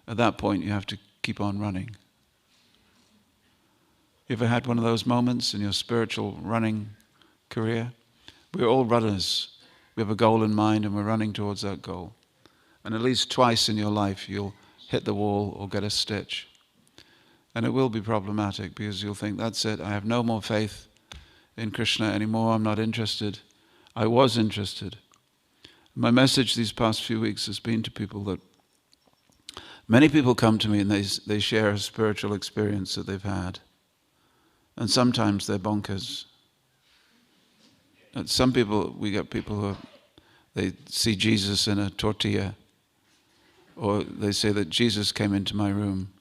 At that point, you have to keep on running. You ever had one of those moments in your spiritual running career? We're all runners. We have a goal in mind and we're running towards that goal. And at least twice in your life, you'll hit the wall or get a stitch. And it will be problematic because you'll think, that's it, I have no more faith in Krishna anymore, I'm not interested. I was interested. My message these past few weeks has been to people that many people come to me and they share a spiritual experience that they've had. And sometimes they're bonkers. And some people, we get people who they see Jesus in a tortilla, or they say that Jesus came into my room.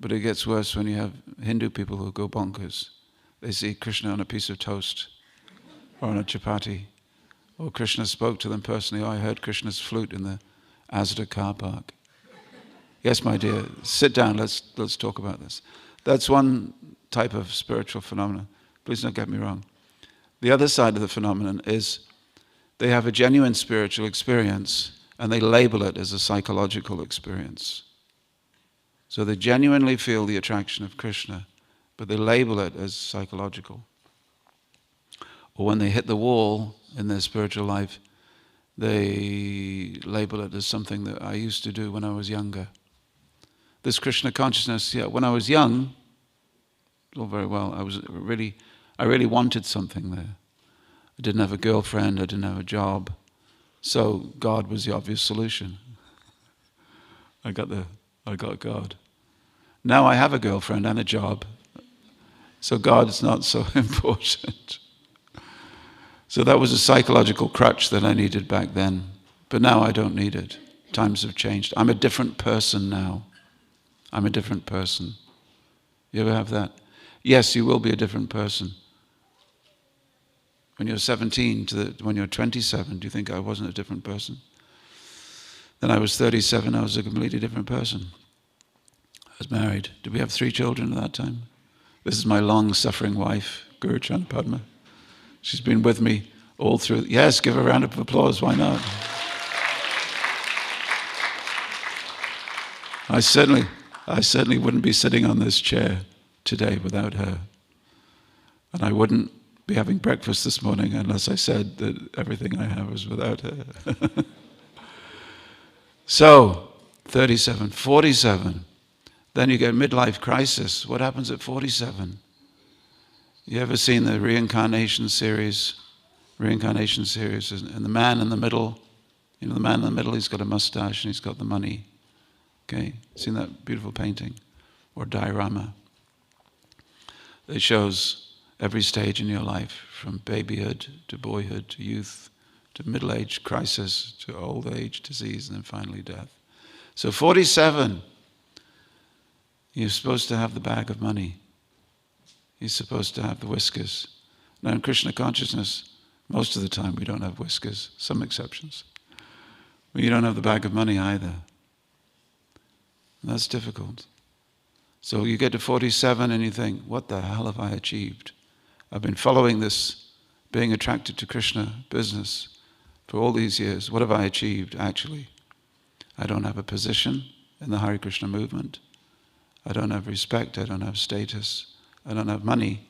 But it gets worse when you have Hindu people who go bonkers. They see Krishna on a piece of toast or on a chapati. Or Krishna spoke to them personally. Oh, I heard Krishna's flute in the Asda car park. Yes, my dear, sit down, let's talk about this. That's one type of spiritual phenomenon. Please don't get me wrong. The other side of the phenomenon is they have a genuine spiritual experience and they label it as a psychological experience. So they genuinely feel the attraction of Krishna, but they label it as psychological. Or when they hit the wall in their spiritual life, they label it as something that I used to do when I was younger. This Krishna consciousness, yeah, when I was young, all very well, I really wanted something there. I didn't have a girlfriend, I didn't have a job, so God was the obvious solution. I got God. Now I have a girlfriend and a job, so God's not so important. So that was a psychological crutch that I needed back then, but now I don't need it. Times have changed. I'm a different person now. I'm a different person. You ever have that? Yes, you will be a different person. When you're 17 when you're 27, do you think I wasn't a different person? Then I was 37, I was a completely different person. I was married. Did we have 3 children at that time? This is my long-suffering wife, Guru Chan Padma. She's been with me all through. Yes, give her a round of applause, why not? I certainly wouldn't be sitting on this chair today without her. And I wouldn't be having breakfast this morning unless I said that everything I have is without her. So, 37, 47. Then you get midlife crisis. What happens at 47? You ever seen the reincarnation series? Reincarnation series, and the man in the middle, you know, the man in the middle, he's got a mustache and he's got the money. Okay, seen that beautiful painting? Or diorama? It shows every stage in your life, from babyhood to boyhood to youth to middle-age crisis to old age, disease, and then finally death. So 47, you're supposed to have the bag of money. You're supposed to have the whiskers. Now in Krishna consciousness, most of the time we don't have whiskers, some exceptions. But you don't have the bag of money either. And that's difficult. So you get to 47 and you think, what the hell have I achieved? I've been following this being attracted to Krishna business for all these years. What have I achieved actually? I don't have a position in the Hare Krishna movement. I don't have respect, I don't have status, I don't have money.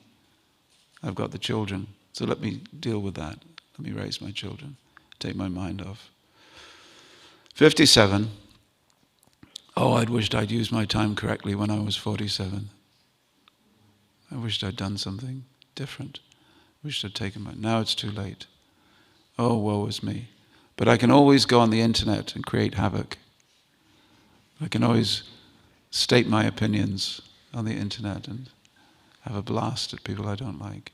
I've got the children. So let me deal with that. Let me raise my children. Take my mind off. 57. Oh, I'd wished I'd used my time correctly when I was 47. I wished I'd done something different. I wished I'd taken my... Now it's too late. Oh, woe is me. But I can always go on the internet and create havoc. I can always state my opinions on the internet and have a blast at people I don't like.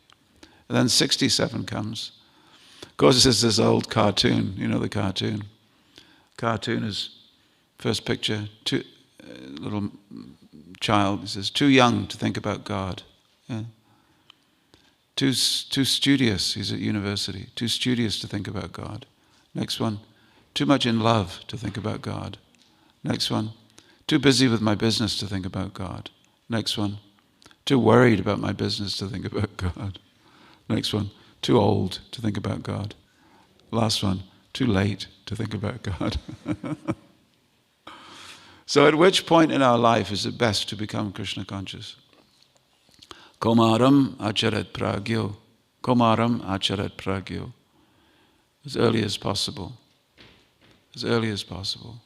And then 67 comes. Of course, there's this old cartoon. You know the cartoon? Cartoon is... First picture, little child, he says, too young to think about God. Yeah. Too studious, he's at university, too studious to think about God. Next one, too much in love to think about God. Next one, too busy with my business to think about God. Next one, too worried about my business to think about God. Next one, too old to think about God. Last one, too late to think about God. So at which point in our life is it best to become Krishna conscious? Komaram acharat pragyo. Komaram acharat pragyo. As early as possible. As early as possible.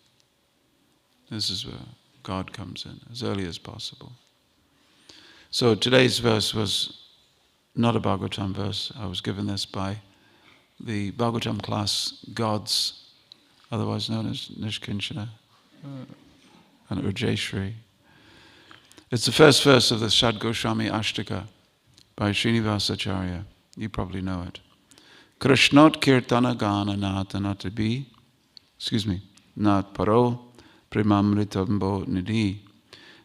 This is where God comes in. As early as possible. So today's verse was not a Bhagavatam verse. I was given this by the Bhagavatam class gods, otherwise known as Nishkinchana and Ujjayashri. It's the first verse of the Shad Goswami Ashtaka by Srinivasacharya. You probably know it. Krishnot kirtana gana natanatabi, nat paro primamritambo nidhi,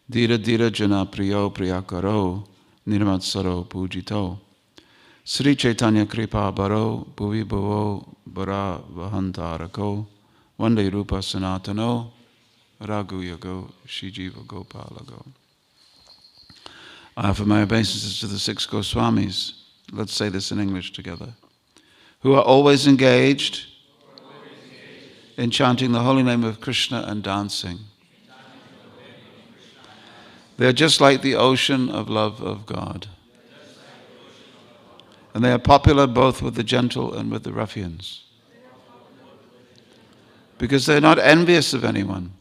dira dira jana priyo priyakaro, nirmatsaro pujito. Sri Chaitanya Kripa Baro Bhuvi Bhavo Bara Vahantarako Vande Rupa Sanatano Raghu Yago Shijiva Gopalago. I offer my obeisances to the 6 Goswamis. Let's say this in English together. Who are always engaged in chanting the holy name of Krishna and dancing. They are just like the ocean of love of God. And they are popular both with the gentle and with the ruffians. Because they're not envious of anyone.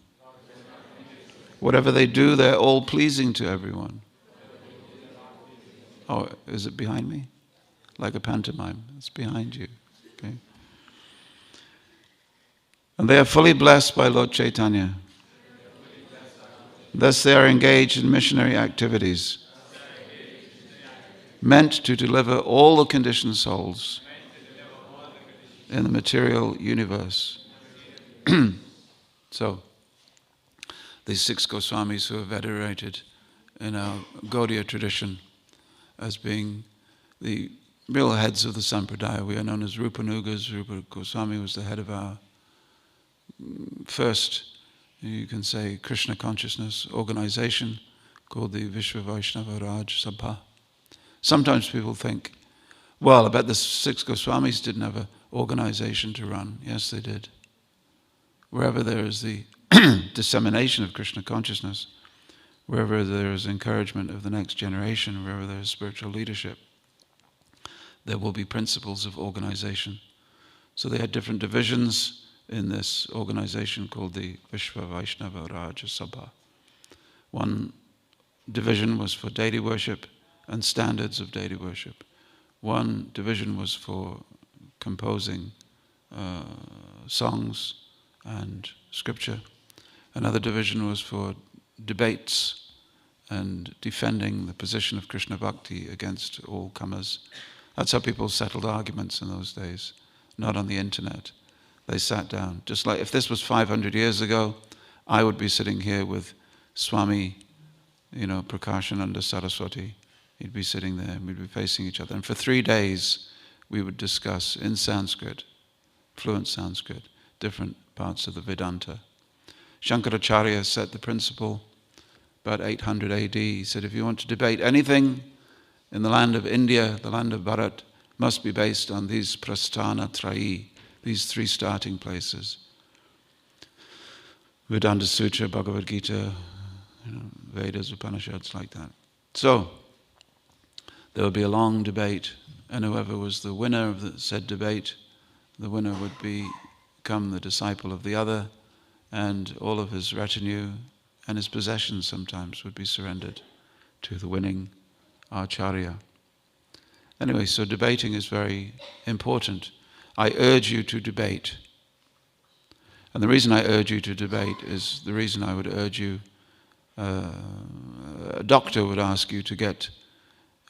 Whatever they do, they're all pleasing to everyone. Oh, is it behind me? Like a pantomime. It's behind you. Okay. And they are fully blessed by Lord Chaitanya. Thus they are engaged in missionary activities, meant to deliver all the conditioned souls in the material universe. So, these 6 Goswamis who are venerated in our Gaudiya tradition as being the real heads of the Sampradaya. We are known as Rupanugas. Rupa Goswami was the head of our first, you can say, Krishna consciousness organization called the Vishwa Vaishnava Raj Sabha. Sometimes people think, well, I bet the 6 Goswamis didn't have an organization to run. Yes, they did. Wherever there is the dissemination of Krishna consciousness, wherever there is encouragement of the next generation, wherever there is spiritual leadership, there will be principles of organization. So they had different divisions in this organization called the Vishwa Vaishnava Raja Sabha. One division was for deity worship and standards of deity worship. One division was for composing songs and scripture. Another division was for debates and defending the position of Krishna Bhakti against all comers. That's how people settled arguments in those days, not on the internet. They sat down. Just like if this was 500 years ago, I would be sitting here with Swami, Prakashananda Saraswati. He'd be sitting there and we'd be facing each other. And for 3 days, we would discuss in Sanskrit, fluent Sanskrit, different parts of the Vedanta. Shankaracharya set the principle about 800 AD. He said, if you want to debate anything in the land of India, the land of Bharat, must be based on these prasthana trayi, these 3 starting places. Vedanta Sutra, Bhagavad Gita, Vedas, Upanishads, like that. So, there would be a long debate, and whoever was the winner of the said debate, the winner would become the disciple of the other, and all of his retinue and his possessions sometimes would be surrendered to the winning acharya. Anyway, so debating is very important. I urge you to debate. And the reason I urge you to debate is the reason I would urge you, a doctor would ask you to get,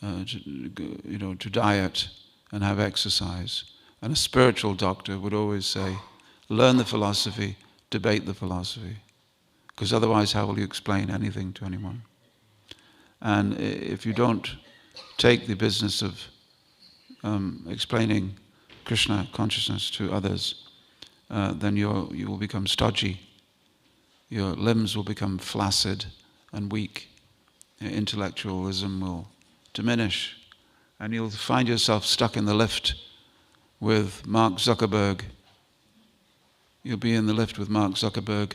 to diet and have exercise. And a spiritual doctor would always say, learn the philosophy, debate the philosophy. Because otherwise, how will you explain anything to anyone? And if you don't take the business of explaining Krishna consciousness to others, then you will become stodgy. Your limbs will become flaccid and weak. Your intellectualism will diminish. And you'll find yourself stuck in the lift with Mark Zuckerberg. You'll be in the lift with Mark Zuckerberg,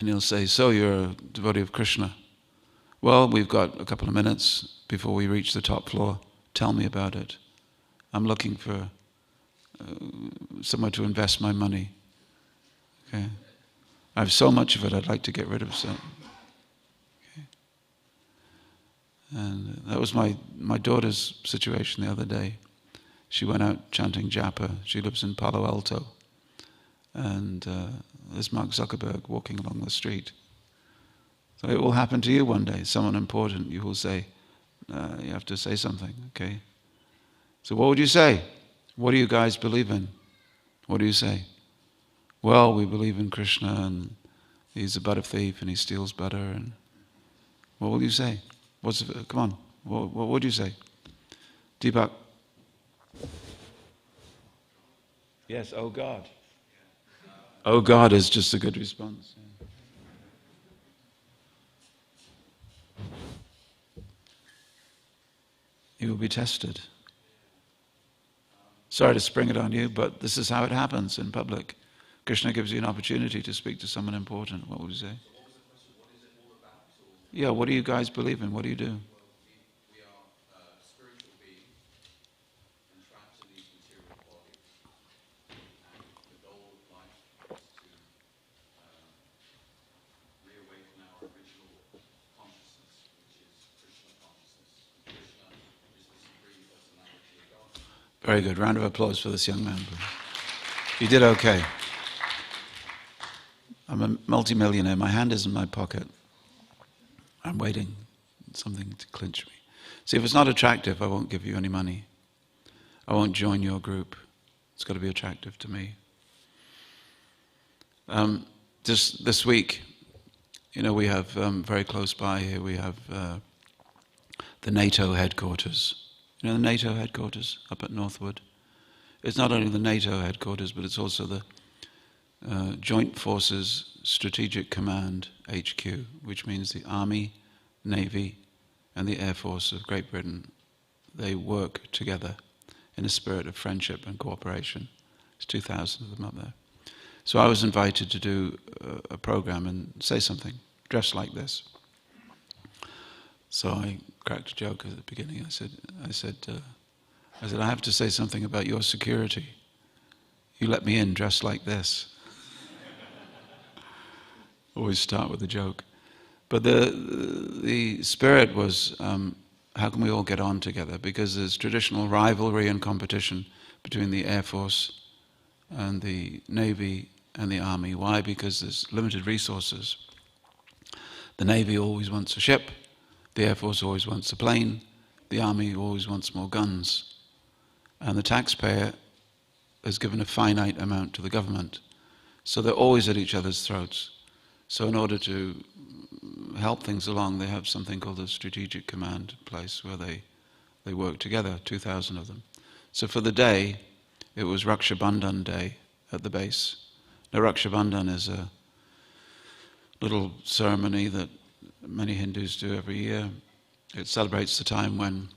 And he'll say, so you're a devotee of Krishna. Well, we've got a couple of minutes before we reach the top floor. Tell me about it. I'm looking for somewhere to invest my money. Okay. I have so much of it, I'd like to get rid of some. Okay. And that was my daughter's situation the other day. She went out chanting japa. She lives in Palo Alto. And there's Mark Zuckerberg walking along the street. So it will happen to you one day. Someone important, you will say, you have to say something, okay? So what would you say? What do you guys believe in? What do you say? Well, we believe in Krishna and he's a butter thief and he steals butter. And what will you say? Come on, what would you say? Deepak? Yes, oh God. Oh God is just a good response. You will be tested. Sorry to spring it on you, but this is how it happens in public. Krishna gives you an opportunity to speak to someone important. What would you say? Yeah, what do you guys believe in? What do you do? We are spiritual beings entrapped in these material bodies. And the goal of life is to reawaken our original consciousness, which is Krishna consciousness. And Krishna is the supreme personality of God. Very good. Round of applause for this young man. You did okay. I'm a multimillionaire. My hand is in my pocket. I'm waiting something to clinch me. See, if it's not attractive, I won't give you any money. I won't join your group. It's got to be attractive to me. Just this week, we have very close by here, we have the NATO headquarters. The NATO headquarters up at Northwood. It's not only the NATO headquarters, but it's also the Joint Forces Strategic Command HQ, which means the Army, Navy, and the Air Force of Great Britain. They work together in a spirit of friendship and cooperation. There's 2,000 of them up there. So I was invited to do a program and say something, dressed like this. So I cracked a joke at the beginning. I said, I have to say something about your security. You let me in dressed like this. Always start with a joke. But the spirit was, how can we all get on together? Because there's traditional rivalry and competition between the Air Force and the Navy and the Army. Why? Because there's limited resources. The Navy always wants a ship. The Air Force always wants a plane. The Army always wants more guns. And the taxpayer has given a finite amount to the government. So they're always at each other's throats. So in order to help things along, they have something called a strategic command place where they work together, 2,000 of them. So for the day, it was Raksha Bandhan Day at the base. Now Raksha Bandhan is a little ceremony that many Hindus do every year. It celebrates the time when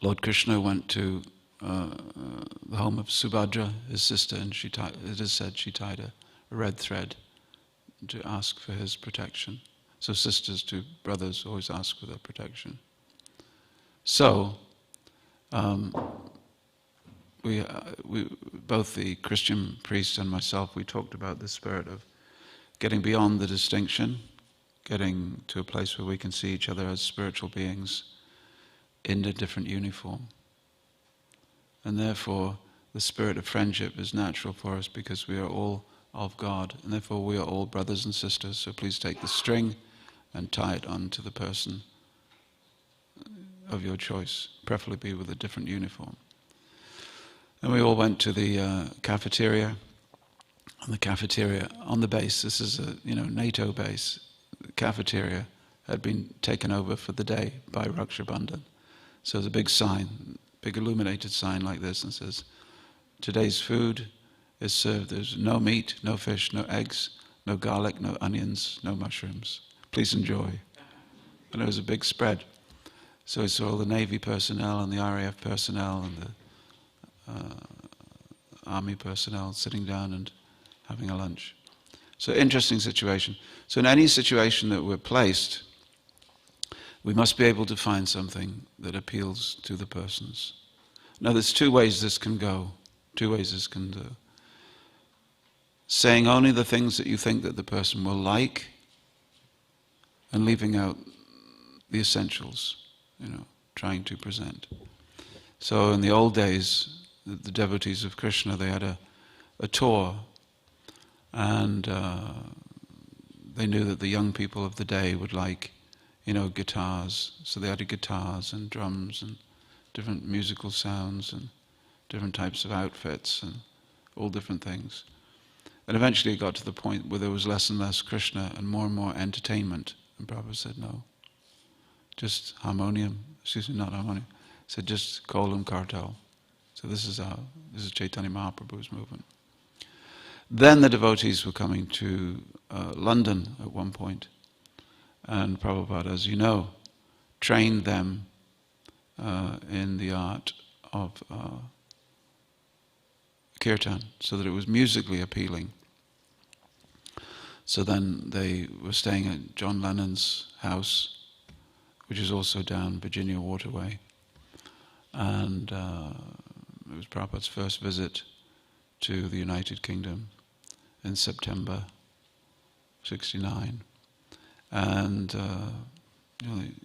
Lord Krishna went to the home of Subhadra, his sister, and it is said she tied a red thread to ask for his protection. So sisters to brothers always ask for their protection. So, we both the Christian priest and myself, we talked about the spirit of getting beyond the distinction, getting to a place where we can see each other as spiritual beings in a different uniform. And therefore, the spirit of friendship is natural for us because we are all of God, and therefore we are all brothers and sisters. So please take the string and tie it onto the person of your choice, preferably with a different uniform. And we all went to the cafeteria. On the cafeteria, on the base, this is a NATO base, the cafeteria had been taken over for the day by Raksha Bandhan. So there's a big sign, big illuminated sign like this, and says, today's food is served. There's no meat, no fish, no eggs, no garlic, no onions, no mushrooms. Please enjoy. And it was a big spread. So I saw all the Navy personnel and the RAF personnel and the Army personnel sitting down and having a lunch. So interesting situation. So in any situation that we're placed, we must be able to find something that appeals to the persons. Now there's two ways this can go. Two ways this can do. Saying only the things that you think that the person will like, and leaving out the essentials, trying to present. So in the old days, the devotees of Krishna, they had a tour, and they knew that the young people of the day would like, guitars. So they had guitars and drums and different musical sounds and different types of outfits and all different things. And eventually it got to the point where there was less and less Krishna and more entertainment. And Prabhupada said, no, just harmonium, not harmonium. He said, just kolam kartal. So this is Chaitanya Mahaprabhu's movement. Then the devotees were coming to London at one point, and Prabhupada, as you know, trained them in the art of kirtan, so that it was musically appealing. So then they were staying at John Lennon's house, which is also down Virginia Waterway, and it was Prabhupada's first visit to the United Kingdom in September '69, and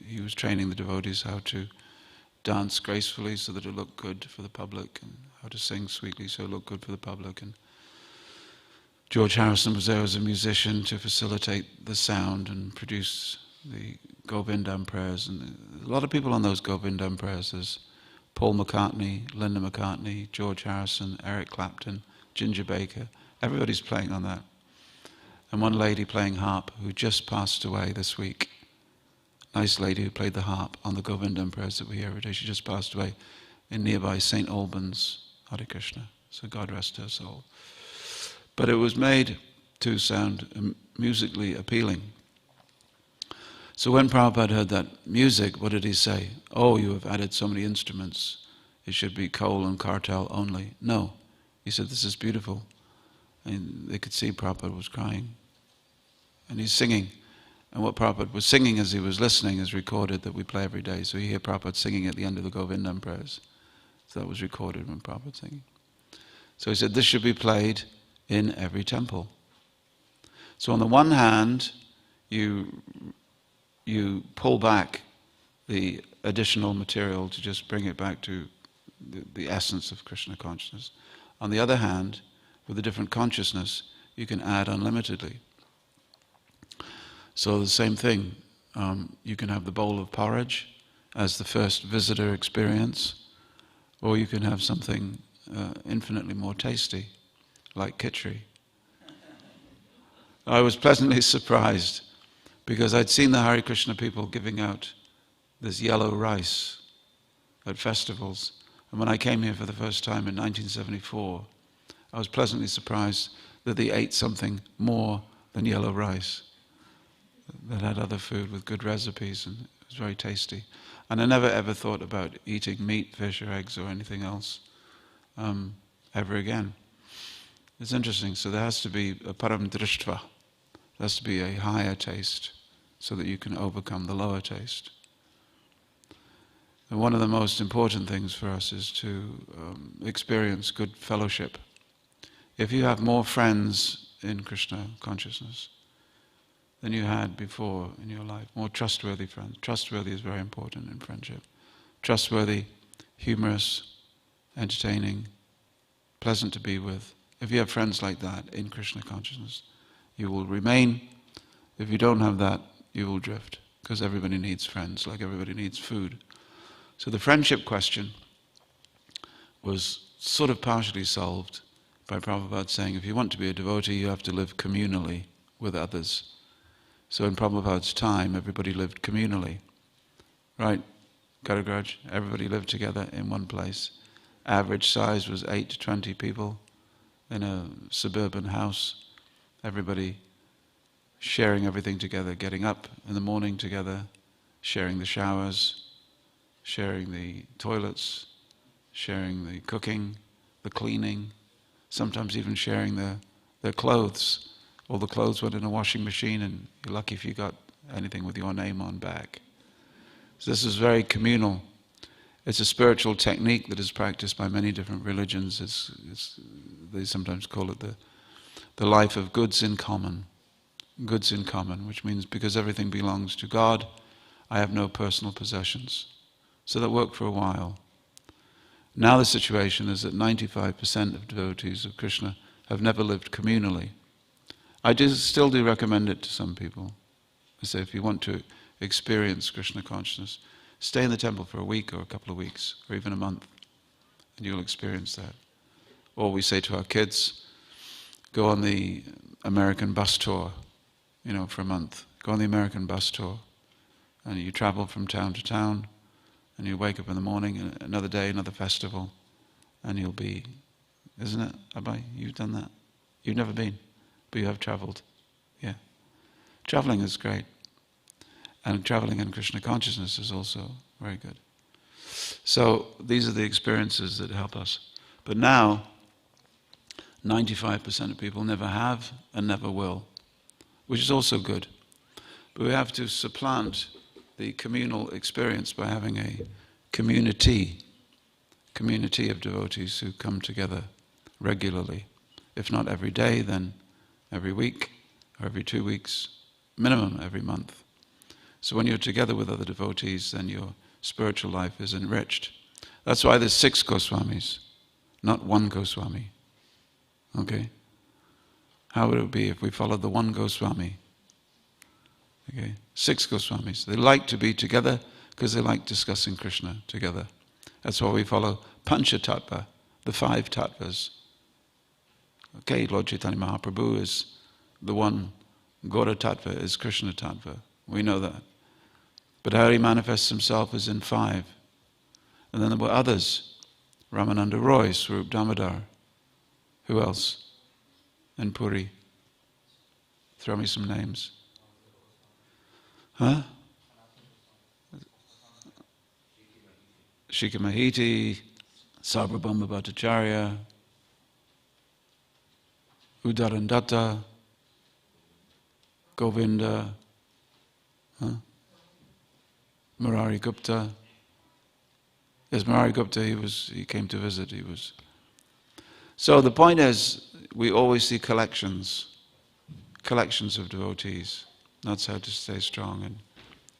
he was training the devotees how to dance gracefully so that it looked good for the public, and how to sing sweetly so it looked good for the public. And George Harrison was there as a musician to facilitate the sound and produce the Govindam prayers. And a lot of people on those Govindam prayers. There's Paul McCartney, Linda McCartney, George Harrison, Eric Clapton, Ginger Baker. Everybody's playing on that. And one lady playing harp who just passed away this week. Nice lady who played the harp on the Govindam prayers that we hear every day. She just passed away in nearby St. Albans, Hare Krishna. So God rest her soul. But it was made to sound musically appealing. So when Prabhupada heard that music, what did he say? Oh, you have added so many instruments. It should be kol and kartal only. No. He said, this is beautiful. And they could see Prabhupada was crying. And he's singing. And what Prabhupada was singing as he was listening is recorded, that we play every day. So you hear Prabhupada singing at the end of the Govindam prayers. So that was recorded when Prabhupada was singing. So he said, this should be played in every temple. So on the one hand, you pull back the additional material to just bring it back to the essence of Krishna consciousness. On the other hand, with a different consciousness, you can add unlimitedly. So the same thing, you can have the bowl of porridge as the first visitor experience, or you can have something infinitely more tasty, like khichdi. I was pleasantly surprised because I'd seen the Hare Krishna people giving out this yellow rice at festivals. And when I came here for the first time in 1974, I was pleasantly surprised that they ate something more than yellow rice, that had other food with good recipes, and it was very tasty. And I never ever thought about eating meat, fish or eggs or anything else ever again. It's interesting. So there has to be a param drishtva. There has to be a higher taste so that you can overcome the lower taste. And one of the most important things for us is to experience good fellowship. If you have more friends in Krishna consciousness than you had before in your life, more trustworthy friends. Trustworthy is very important in friendship. Trustworthy, humorous, entertaining, pleasant to be with. If you have friends like that in Krishna consciousness, you will remain. If you don't have that, you will drift, because everybody needs friends, like everybody needs food. So the friendship question was sort of partially solved by Prabhupada saying, if you want to be a devotee, you have to live communally with others. So in Prabhupada's time, everybody lived communally. Right, Gadagraj? Everybody lived together in one place. Average size was 8 to 20 people in a suburban house. Everybody sharing everything together, getting up in the morning together, sharing the showers, sharing the toilets, sharing the cooking, the cleaning, sometimes even sharing their clothes All the clothes went in a washing machine, and you're lucky if you got anything with your name on back. So this is very communal. It's a spiritual technique that is practiced by many different religions. They sometimes call it the life of goods in common. Goods in common, which means because everything belongs to God, I have no personal possessions. So that worked for a while. Now the situation is that 95% of devotees of Krishna have never lived communally. I still do recommend it to some people. I say if you want to experience Krishna consciousness, stay in the temple for a week or a couple of weeks or even a month, and you'll experience that. Or we say to our kids, go on the American bus tour, for a month. Go on the American bus tour, and you travel from town to town, and you wake up in the morning, and another day, another festival, and you'll be, isn't it, Abhay? You've done that? You've never been, but you have traveled. Yeah. Traveling is great. And traveling in Krishna consciousness is also very good. So these are the experiences that help us. But now, 95% of people never have and never will, which is also good. But we have to supplant the communal experience by having a community of devotees who come together regularly. If not every day, then every week or every 2 weeks, minimum every month. So when you're together with other devotees, then your spiritual life is enriched. That's why there's 6 Goswamis, not 1 Goswami. Okay? How would it be if we followed the 1 Goswami? Okay? 6 Goswamis. They like to be together because they like discussing Krishna together. That's why we follow Pancha Tattva, the 5 Tattvas. Okay, Lord Chaitanya Mahaprabhu is the one, Gaura Tattva is Krishna Tattva. We know that. But how he manifests himself is in 5. And then there were others. Ramananda Roy, Swarup Damodar. Who else? In Puri. Throw me some names. Huh? Shikha Mahiti, Sarvabhauma Bhattacharya, Udarandatta, Govinda, Murari Gupta. Yes, Murari Gupta, he came to visit. So the point is, we always see collections of devotees. That's how to stay strong in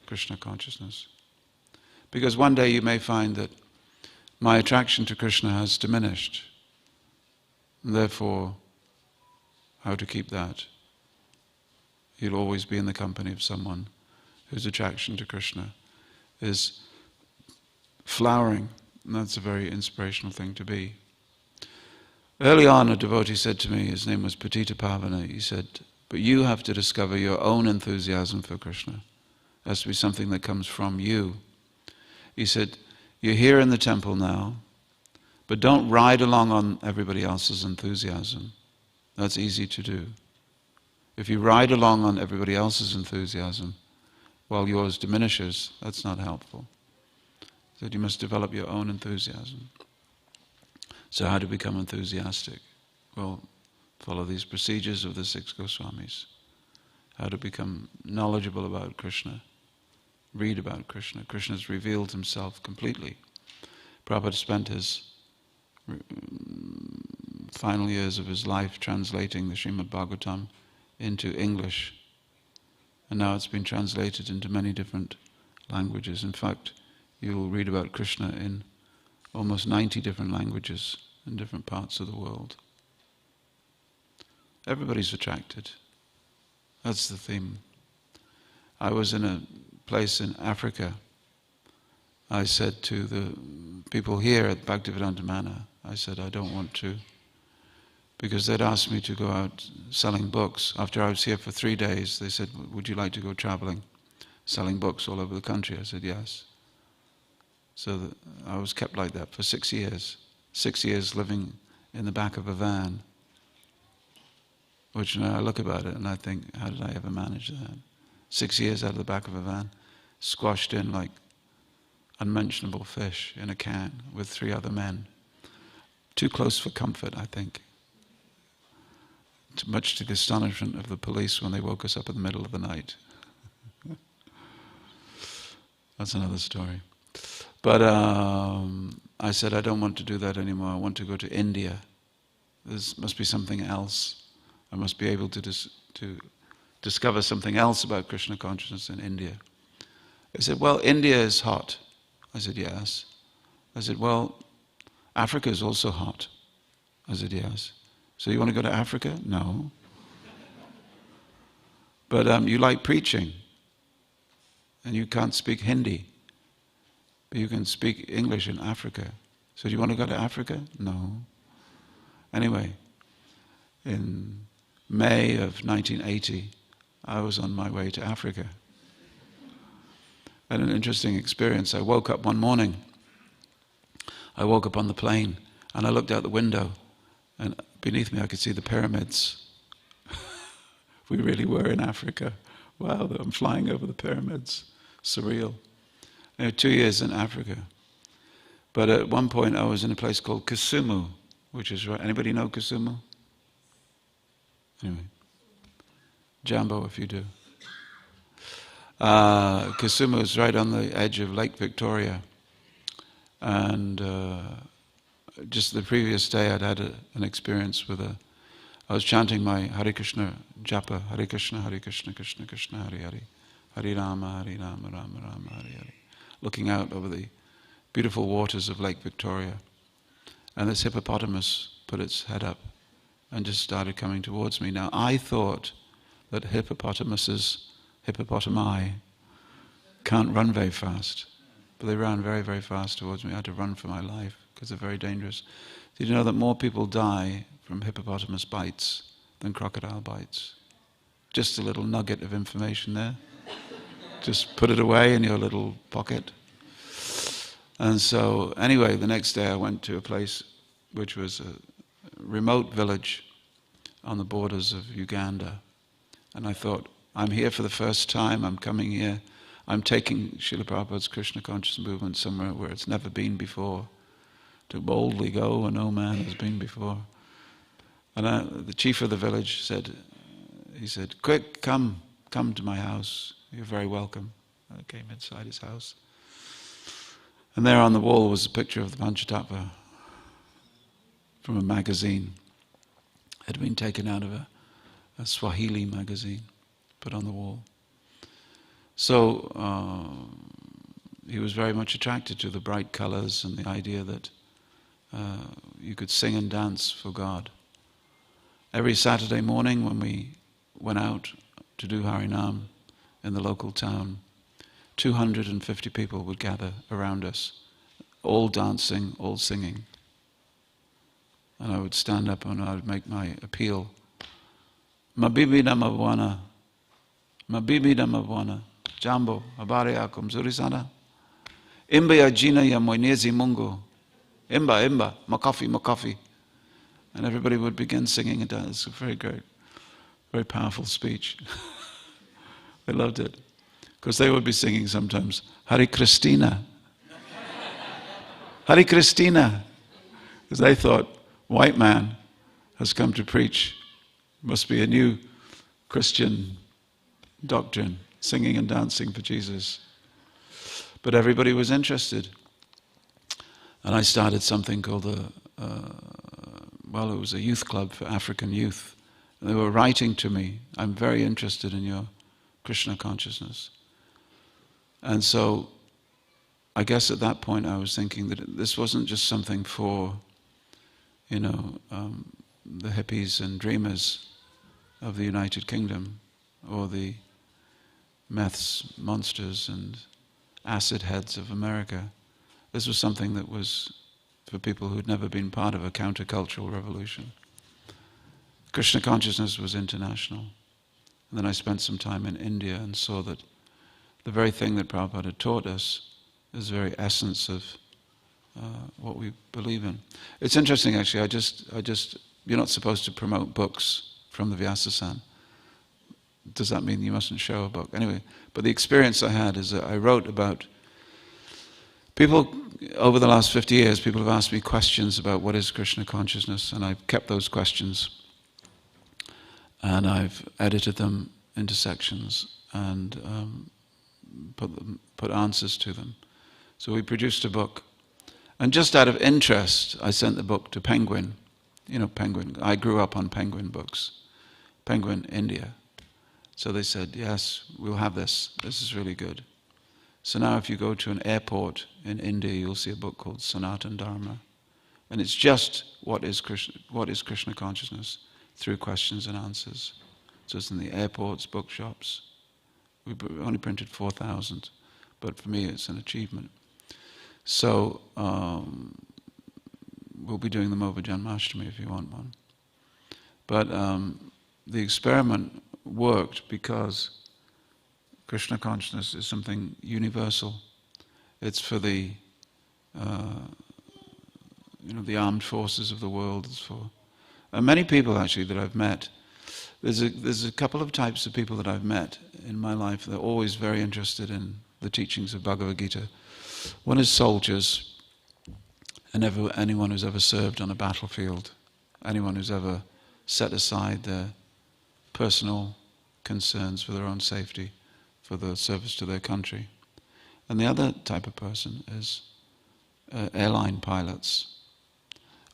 Krishna consciousness. Because one day you may find that my attraction to Krishna has diminished. And therefore, how to keep that? You'll always be in the company of someone whose attraction to Krishna is flowering. And that's a very inspirational thing to be. Early on, a devotee said to me, his name was Patita Pavana, he said, but you have to discover your own enthusiasm for Krishna. It has to be something that comes from you. He said, you're here in the temple now, but don't ride along on everybody else's enthusiasm. That's easy to do. If you ride along on everybody else's enthusiasm while yours diminishes, that's not helpful. He said you must develop your own enthusiasm. So how to become enthusiastic? Well, follow these procedures of the 6 Goswamis. How to become knowledgeable about Krishna. Read about Krishna. Krishna has revealed himself completely. Prabhupada spent his final years of his life translating the Srimad Bhagavatam into English. And now it's been translated into many different languages. In fact, you'll read about Krishna in almost 90 different languages in different parts of the world. Everybody's attracted. That's the theme. I was in a place in Africa. I said to the people here at Bhaktivedanta Manor, I said, I don't want to, because they'd asked me to go out selling books. After I was here for 3 days, they said, would you like to go traveling, selling books all over the country? I said, yes. So I was kept like that for 6 years. 6 years living in the back of a van, which I look about it and I think, how did I ever manage that? 6 years out of the back of a van, squashed in like unmentionable fish in a can with 3 other men. Too close for comfort, I think. much to the astonishment of the police when they woke us up in the middle of the night. That's another story. But I said, I don't want to do that anymore. I want to go to India. There must be something else. I must be able to discover something else about Krishna consciousness in India. They said, well, India is hot. I said, yes. I said, well, Africa is also hot. I said, yes. So you want to go to Africa? No. But you like preaching, and you can't speak Hindi, but you can speak English in Africa. So do you want to go to Africa? No. Anyway, in May of 1980, I was on my way to Africa. I had an interesting experience. I woke up one morning. I woke up on the plane, and I looked out the window, and beneath me I could see the pyramids. We really were in Africa. Wow, I'm flying over the pyramids. Surreal. 2 years in Africa. But at one point I was in a place called Kisumu, which is right. Anybody know Kisumu? Anyway. Jambo if you do. Kisumu is right on the edge of Lake Victoria. And just the previous day I'd had an experience with I was chanting my Hare Krishna japa, Hare Krishna, Krishna Krishna, Hare Hare, Hare Rama, Rama Rama, Hare Hare, looking out over the beautiful waters of Lake Victoria. And this hippopotamus put its head up and just started coming towards me. Now I thought that hippopotami can't run very fast, but they ran very, very fast towards me. I had to run for my life because they're very dangerous. Did you know that more people die from hippopotamus bites than crocodile bites? Just a little nugget of information there. Just put it away in your little pocket. And so, anyway, the next day I went to a place which was a remote village on the borders of Uganda. And I thought, I'm here for the first time, I'm coming here, I'm taking Srila Prabhupada's Krishna consciousness movement somewhere where it's never been before, to boldly go where no man has been before. And the chief of the village said, quick, come to my house, you're very welcome. I came inside his house. And there on the wall was a picture of the Panchatattva from a magazine. It had been taken out of a Swahili magazine, put on the wall. So he was very much attracted to the bright colors and the idea that you could sing and dance for God. Every Saturday morning when we went out to do Harinam in the local town, 250 people would gather around us, all dancing, all singing. And I would stand up and I would make my appeal. Mabibi Damavwana, Jambo, Habari Akum Zurisana, Imba Yajina ya Mwenyezi Mungu, Imba, Makafi. And everybody would begin singing and dancing. It's a very great, very powerful speech. They loved it. Because they would be singing sometimes, Hare Christina. Hare Christina. Because they thought, white man has come to preach. Must be a new Christian doctrine, singing and dancing for Jesus. But everybody was interested. And I started something called it was a youth club for African youth. And they were writing to me, I'm very interested in your Krishna consciousness. And so, I guess at that point I was thinking that this wasn't just something for, the hippies and dreamers of the United Kingdom, or the meths, monsters and acid heads of America. This was something that was for people who'd never been part of a countercultural revolution. Krishna consciousness was international. And then I spent some time in India and saw that the very thing that Prabhupada had taught us is the very essence of what we believe in. It's interesting, actually. You're not supposed to promote books from the Vyasasan. Does that mean you mustn't show a book? Anyway, but the experience I had is that I wrote about people. Over the last 50 years, people have asked me questions about what is Krishna consciousness, and I've kept those questions. and I've edited them into sections and put answers to them. So we produced a book. And just out of interest, I sent the book to Penguin. You know, Penguin. I grew up on Penguin books. Penguin, India. So they said, yes, we'll have this. This is really good. So now if you go to an airport in India, you'll see a book called Sanatana Dharma. And it's just what is Krishna consciousness through questions and answers. So it's in the airports, bookshops. We only printed 4,000, but for me it's an achievement. So we'll be doing them over Janmashtami if you want one. But the experiment worked because Krishna consciousness is something universal. It's for the the armed forces of the world. It's for many people actually that I've met. There's a couple of types of people that I've met in my life. They're always very interested in the teachings of Bhagavad Gita. One is soldiers, and anyone who's ever served on a battlefield, anyone who's ever set aside their personal concerns for their own safety, for the service to their country. And the other type of person is airline pilots.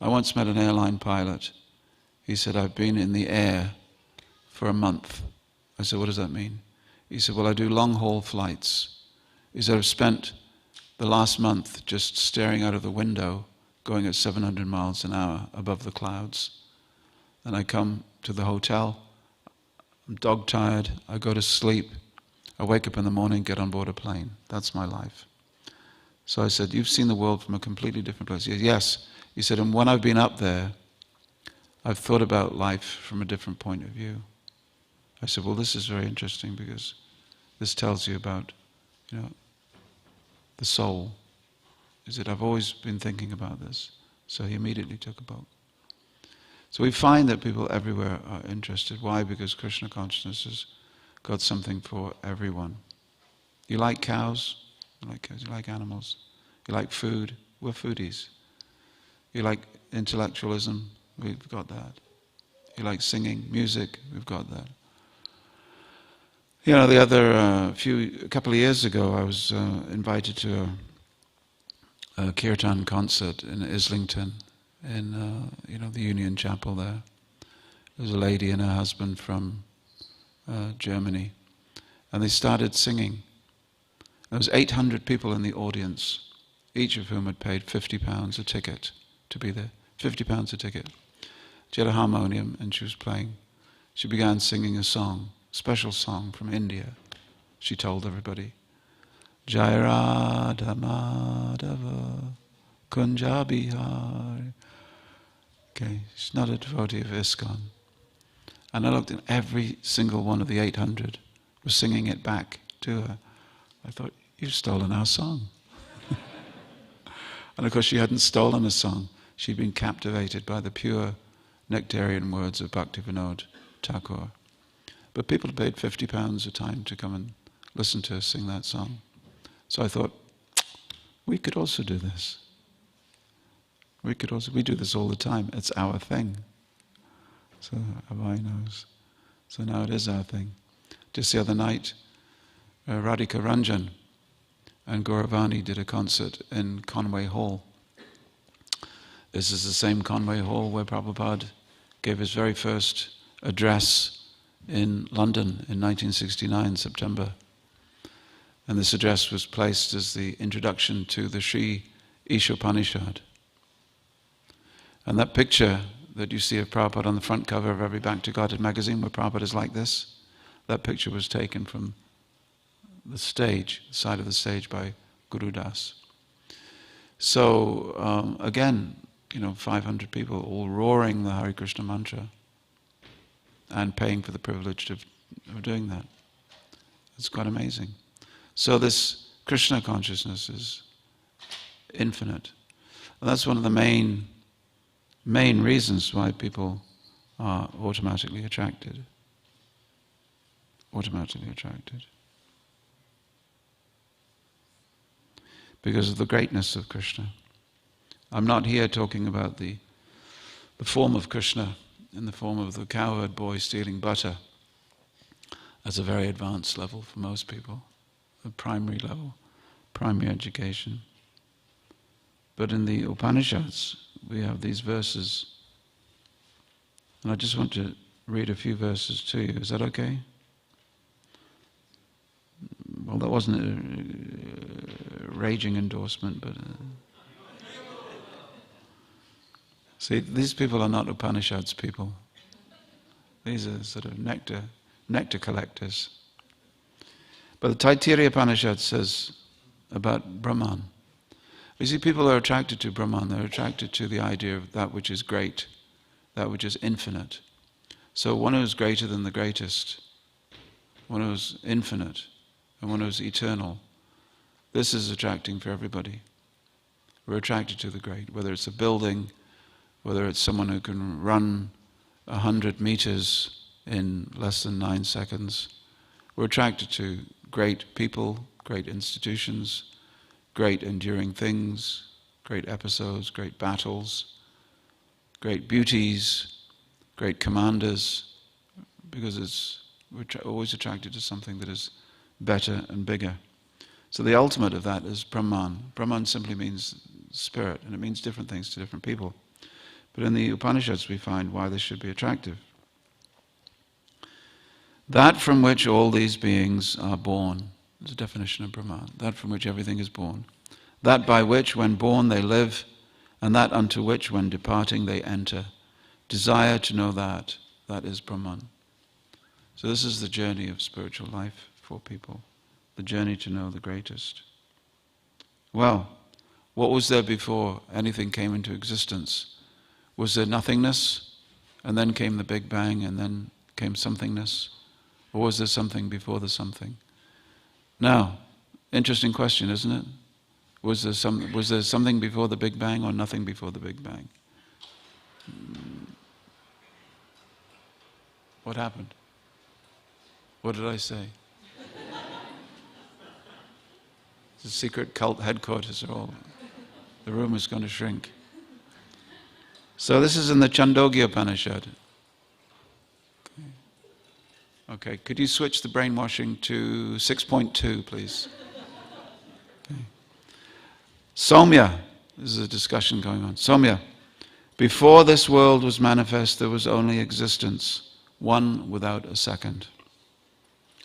I once met an airline pilot. He said, I've been in the air for a month. I said, what does that mean? He said, well, I do long-haul flights. He said, I've spent the last month just staring out of the window, going at 700 miles an hour above the clouds. And I come to the hotel, I'm dog-tired, I go to sleep, I wake up in the morning, get on board a plane. That's my life. So I said, you've seen the world from a completely different place. He said, yes. He said, and when I've been up there, I've thought about life from a different point of view. I said, well, this is very interesting because this tells you about, the soul. He said, I've always been thinking about this. So he immediately took a book. So we find that people everywhere are interested. Why? Because Krishna consciousness has got something for everyone. You like cows? You like cows. You like animals. You like food? We're foodies. You like intellectualism? We've got that. You like singing, music? We've got that. A couple of years ago, I was invited to a kirtan concert in Islington, in the Union Chapel there. There was a lady and her husband from Germany, and they started singing. There was 800 people in the audience, each of whom had paid £50 a ticket to be there. £50 a ticket. She had a harmonium and she was playing. She began singing a song, a special song from India. She told everybody, Jai Radha Madhava Kunja Bihari. Okay, she's not a devotee of ISKCON. And I looked, and every single one of the 800 was singing it back to her. I thought, you've stolen our song. And of course she hadn't stolen a song. She'd been captivated by the pure nectarian words of Bhaktivedanta Thakur. But people paid £50 a time to come and listen to us sing that song. So I thought, we could also do this. We do this all the time. It's our thing. So Abhay knows. So now it is our thing. Just the other night, Radhika Ranjan and Gauravani did a concert in Conway Hall. This is the same Conway Hall where Prabhupada gave his very first address in London in 1969, September. And this address was placed as the introduction to the Sri Ishopanishad. And that picture that you see of Prabhupada on the front cover of every Back to Godhead magazine, where Prabhupada is like this, that picture was taken from the stage, the side of the stage by Guru Das. So again, 500 people all roaring the Hare Krishna mantra and paying for the privilege of doing that. It's quite amazing. So this Krishna consciousness is infinite. And that's one of the main reasons why people are automatically attracted. Automatically attracted. Because of the greatness of Krishna. I'm not here talking about the form of Krishna in the form of the cowherd boy stealing butter. That's a very advanced level for most people, a primary level, primary education. But in the Upanishads, we have these verses. And I just want to read a few verses to you. Is that okay? Well, that wasn't a raging endorsement, but... See, these people are not Upanishads people. These are sort of nectar collectors. But the Taittiriya Upanishad says about Brahman. You see, people are attracted to Brahman. They're attracted to the idea of that which is great, that which is infinite. So one who's greater than the greatest, one who's infinite, and one who's eternal. This is attracting for everybody. We're attracted to the great, whether it's a building, whether it's someone who can run 100 meters in less than 9 seconds. We're attracted to great people, great institutions, great enduring things, great episodes, great battles, great beauties, great commanders, because we're always attracted to something that is better and bigger. So the ultimate of that is Brahman. Brahman simply means spirit, and it means different things to different people. But in the Upanishads we find why this should be attractive. That from which all these beings are born, is a definition of Brahman. That from which everything is born. That by which when born they live, and that unto which when departing they enter. Desire to know that is Brahman. So this is the journey of spiritual life for people. The journey to know the greatest. Well, what was there before anything came into existence? Was there nothingness, and then came the Big Bang, and then came somethingness? Or was there something before the something? Now, interesting question, isn't it? Was there something before the Big Bang or nothing before the Big Bang? What happened? What did I say? The secret cult headquarters are all... The room is going to shrink. So this is in the Chandogya Upanishad. Okay, could you switch the brainwashing to 6.2, please? Okay. Somya, this is a discussion going on. Somya, before this world was manifest, there was only existence, one without a second.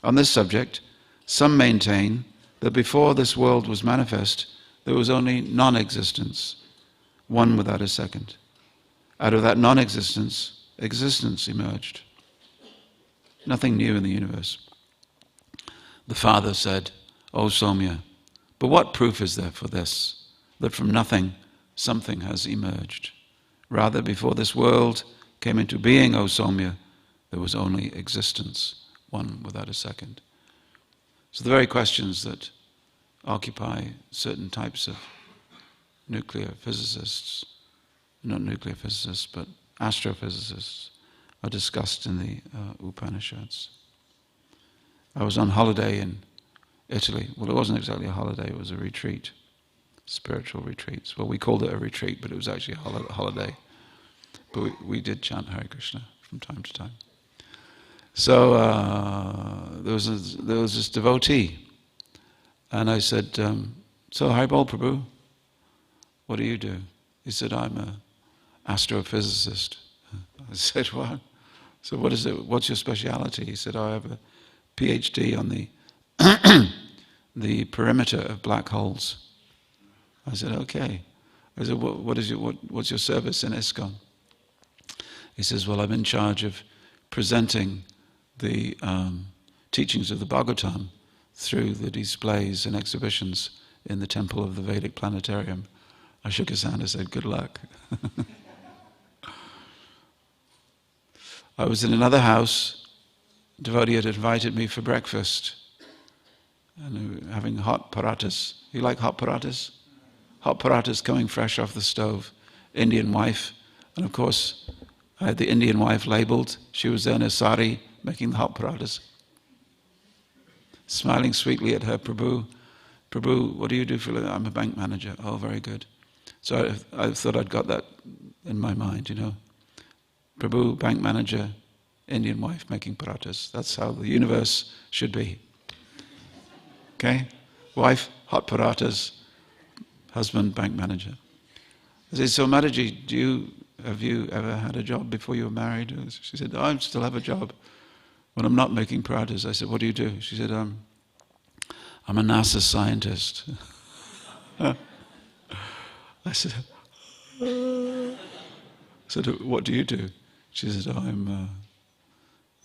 On this subject, some maintain that before this world was manifest, there was only non-existence, one without a second. Out of that non-existence, existence emerged. Nothing new in the universe. The Father said, O Somya, but what proof is there for this, that from nothing something has emerged? Rather, before this world came into being, O Somya, there was only existence, one without a second. So the very questions that occupy certain types of nuclear physicists, not nuclear physicists, but astrophysicists, are discussed in the Upanishads. I was on holiday in Italy. Well, it wasn't exactly a holiday, it was a retreat, spiritual retreats. Well, we called it a retreat, but it was actually a holiday. But we did chant Hare Krishna from time to time. So there was this devotee, and I said, so Haribol Prabhu, what do you do? He said, I'm an astrophysicist. I said, what? So what is it? What's your speciality? He said, I have a PhD on the the perimeter of black holes. I said, okay. I said, what's your service in ISKCON? He says, well, I'm in charge of presenting the teachings of the Bhagavatam through the displays and exhibitions in the temple of the Vedic Planetarium. I shook his hand and said, good luck. I was in another house. A devotee had invited me for breakfast, and we were having hot parathas. You like hot parathas? Hot parathas coming fresh off the stove. Indian wife, and of course I had the Indian wife labeled. She was there in a sari making the hot parathas, smiling sweetly at her. Prabhu, what do you do for a living? I'm a bank manager. Oh, very good. So I thought I'd got that in my mind, you know. Prabhu, bank manager, Indian wife making parathas. That's how the universe should be. Okay? Wife, hot parathas. Husband, bank manager. I said, so Mataji, have you ever had a job before you were married? She said, I still have a job when I'm not making parathas. I said, what do you do? She said, I'm a NASA scientist. I said, what do you do? She said,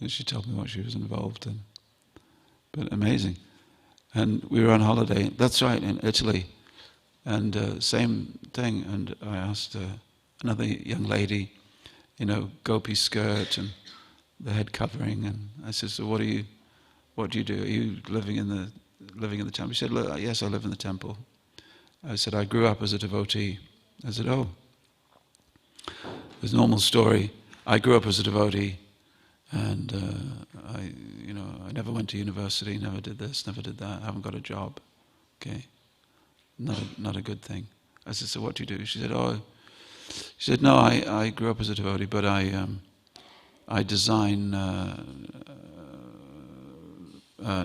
she told me what she was involved in. But amazing. And we were on holiday, that's right, in Italy. And same thing, and I asked another young lady, gopi skirt and the head covering, and I said, so what do you do? Are you living in the temple? She said, yes, I live in the temple. I said, I grew up as a devotee. I said, oh, it's a normal story. I grew up as a devotee, and I never went to university, never did this, never did that, I haven't got a job. Okay. Not a good thing. I said, so what do you do? She said, no, I grew up as a devotee, but I design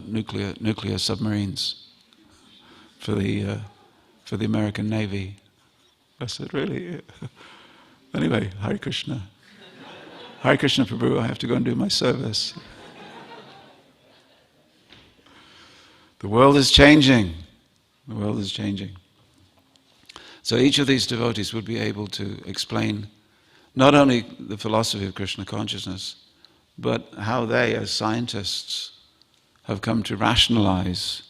nuclear submarines for the American Navy. I said, really? Anyway, Hare Krishna. Hare Krishna Prabhu, I have to go and do my service. The world is changing. The world is changing. So each of these devotees would be able to explain not only the philosophy of Krishna consciousness, but how they, as scientists, have come to rationalize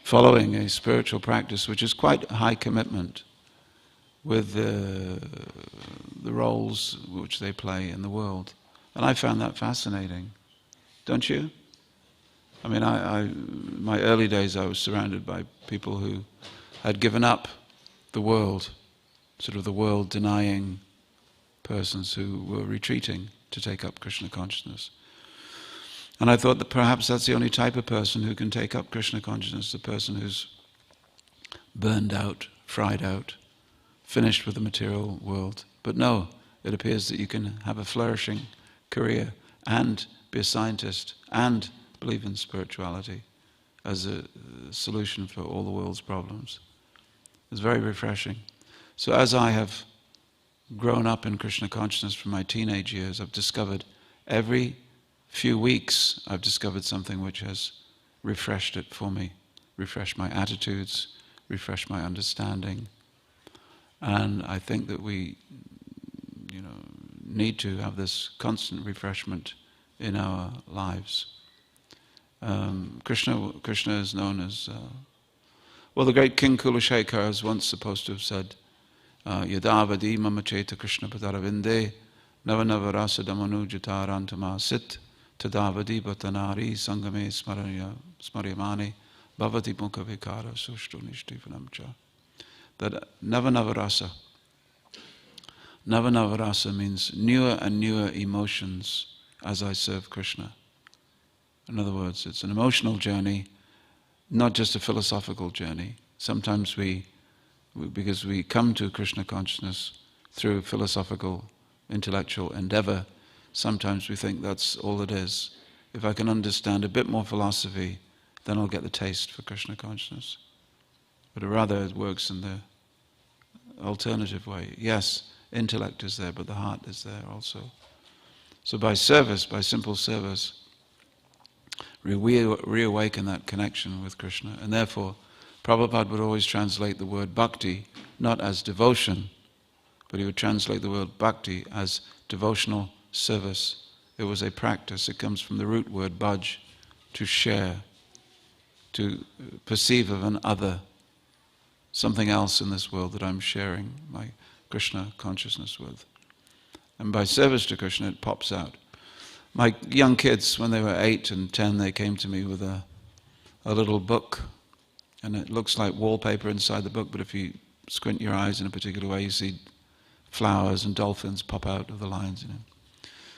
following a spiritual practice which is quite a high commitment with the roles which they play in the world. And I found that fascinating. Don't you? I mean, in my early days I was surrounded by people who had given up the world, sort of the world-denying persons who were retreating to take up Krishna consciousness. And I thought that perhaps that's the only type of person who can take up Krishna consciousness, the person who's burned out, fried out, finished with the material world. But no, it appears that you can have a flourishing career and be a scientist and believe in spirituality as a solution for all the world's problems. It's very refreshing. So as I have grown up in Krishna consciousness from my teenage years, I've discovered every few weeks I've discovered something which has refreshed it for me, refreshed my attitudes, refreshed my understanding. And I think that we need to have this constant refreshment in our lives. Krishna is known as, the great King Kulashekar is once supposed to have said, Yadavadi mama cheta Krishna padaravinde navanava rasa damanu jatarantama sit tadavadi bhatanari sangame smaryamani bhavati mukha vikara sushtu nishtivanamcha. That navanava rasa means newer and newer emotions as I serve Krishna. In other words, it's an emotional journey, not just a philosophical journey. Sometimes because we come to Krishna consciousness through philosophical, intellectual endeavor, sometimes we think that's all it is. If I can understand a bit more philosophy, then I'll get the taste for Krishna consciousness. But rather it works in the alternative way. Yes, intellect is there, but the heart is there also. So by service, by simple service, we reawaken that connection with Krishna. And therefore, Prabhupada would always translate the word bhakti not as devotion, but he would translate the word bhakti as devotional service. It was a practice. It comes from the root word bhaj, to share, to perceive of an other, something else in this world that I'm sharing my Krishna consciousness with. And by service to Krishna, it pops out. My young kids, when they were 8 and 10, they came to me with a little book, and it looks like wallpaper inside the book, but if you squint your eyes in a particular way, you see flowers and dolphins pop out of the lines.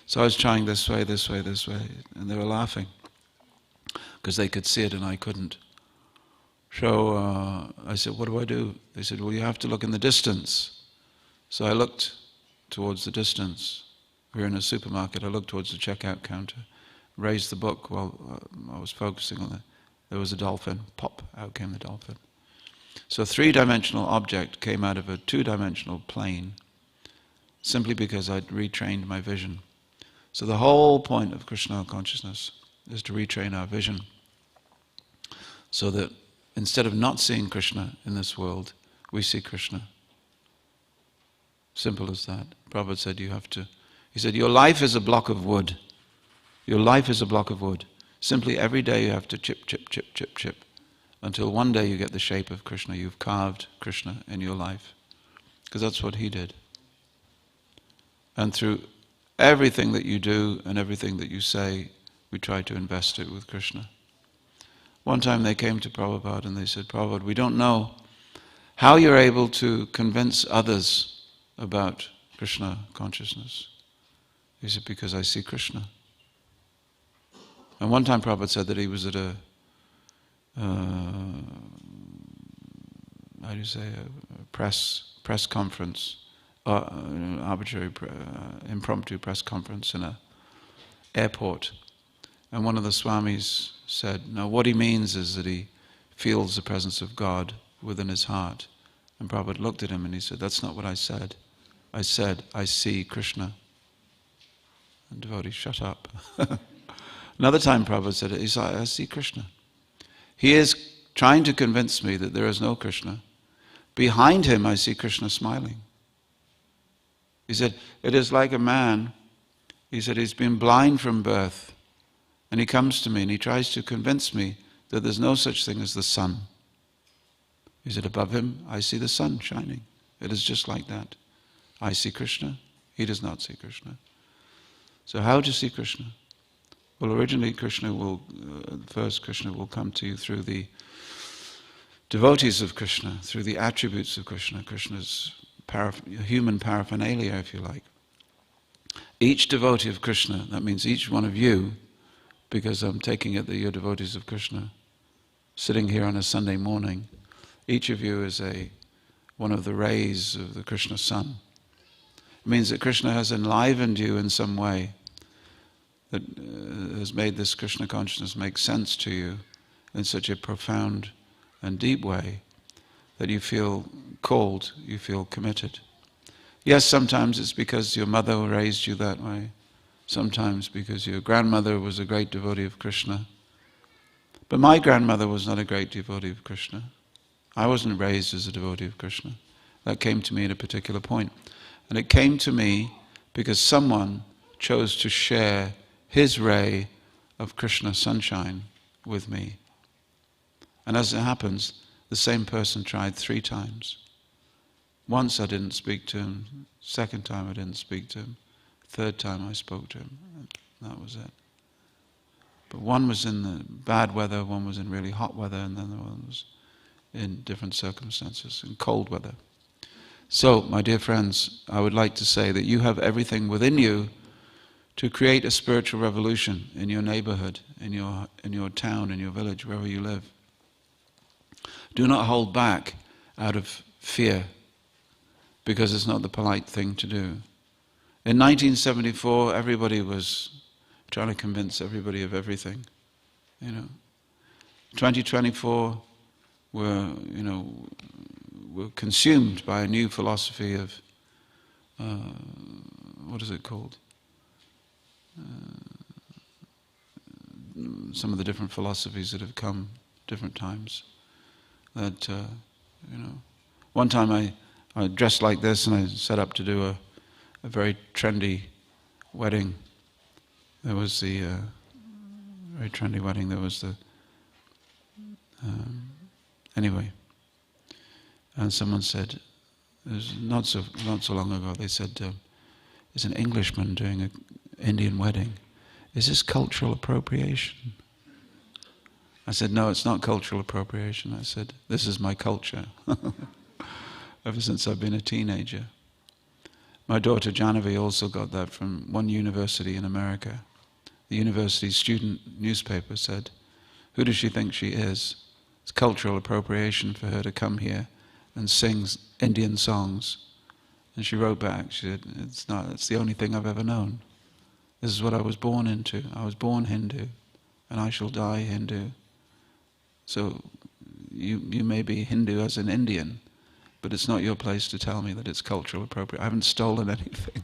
So I was trying this way, this way, this way, and they were laughing because they could see it and I couldn't. So I said, what do I do? They said, well, you have to look in the distance. So I looked towards the distance, We were in a supermarket. I looked towards the checkout counter, raised the book while I was focusing on it. There was a dolphin. Pop, out came the dolphin. So a three-dimensional object came out of a two-dimensional plane simply because I'd retrained my vision. So the whole point of Krishna consciousness is to retrain our vision so that instead of not seeing Krishna in this world, we see Krishna. Simple as that. Prabhupada said he said, your life is a block of wood. Your life is a block of wood. Simply every day you have to chip, chip, chip, chip, chip, until one day you get the shape of Krishna. You've carved Krishna in your life. Because that's what he did. And through everything that you do and everything that you say, we try to invest it with Krishna. One time they came to Prabhupada and they said, Prabhupada, we don't know how you're able to convince others about Krishna consciousness. He said, because I see Krishna. And one time Prabhupada said that he was at a press conference, arbitrary impromptu press conference in an airport. And one of the Swamis said, no, what he means is that he feels the presence of God within his heart. And Prabhupada looked at him and he said, that's not what I said. I said, I see Krishna. And devotee, shut up. Another time Prabhupada said it, he said, I see Krishna. He is trying to convince me that there is no Krishna. Behind him I see Krishna smiling. He said, it is like a man, he said, he's been blind from birth. And he comes to me and he tries to convince me that there's no such thing as the sun. He said, above him I see the sun shining. It is just like that. I see Krishna, he does not see Krishna. So how to see Krishna? Well, originally first Krishna will come to you through the devotees of Krishna, through the attributes of Krishna, Krishna's human paraphernalia, if you like. Each devotee of Krishna, that means each one of you, because I'm taking it that you're devotees of Krishna, sitting here on a Sunday morning, each of you is one of the rays of the Krishna sun. It means that Krishna has enlivened you in some way, that has made this Krishna consciousness make sense to you in such a profound and deep way that you feel called, you feel committed. Yes, sometimes it's because your mother raised you that way. Sometimes because your grandmother was a great devotee of Krishna. But my grandmother was not a great devotee of Krishna. I wasn't raised as a devotee of Krishna. That came to me at a particular point. And it came to me because someone chose to share his ray of Krishna sunshine with me. And as it happens, the same person tried 3 times. Once I didn't speak to him, second time I didn't speak to him, third time I spoke to him, and that was it. But one was in the bad weather, one was in really hot weather, and then the one was in different circumstances, in cold weather. So, my dear friends, I would like to say that you have everything within you to create a spiritual revolution in your neighborhood, in your town, in your village, wherever you live. Do not hold back out of fear, because it's not the polite thing to do. In 1974, everybody was trying to convince everybody of everything. 2024, we're consumed by a new philosophy of what is it called? Some of the different philosophies that have come different times. That one time I dressed like this and I set up to do a very trendy wedding. There was the very trendy wedding. There was the anyway. And someone said, it was not so long ago. They said, "There's an Englishman doing an Indian wedding. Is this cultural appropriation?" I said, "No, it's not cultural appropriation." I said, "This is my culture." Ever since I've been a teenager. My daughter Janavi also got that from one university in America. The university student newspaper said, "Who does she think she is? It's cultural appropriation for her to come here and sing Indian songs And she wrote back, she said, it's the only thing I've ever known. This is what I was born into. I was born Hindu, and I shall die Hindu. So you may be Hindu as an Indian, but it's not your place to tell me that it's cultural appropriate. I haven't stolen anything.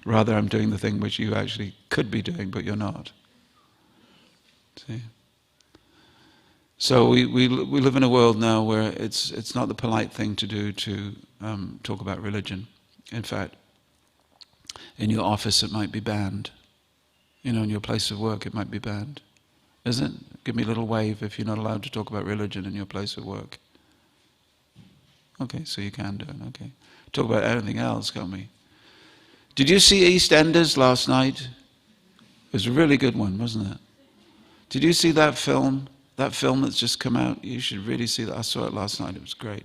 Rather, I'm doing the thing which you actually could be doing, but you're not. See? So we live in a world now where it's not the polite thing to do to talk about religion. In fact, in your office it might be banned. In your place of work it might be banned. Isn't it? Give me a little wave if you're not allowed to talk about religion in your place of work. Okay, so you can do it, okay. Talk about anything else, can't we? Did you see EastEnders last night? It was a really good one, wasn't it? Did you see that film? That film that's just come out? You should really see that. I saw it last night, it was great.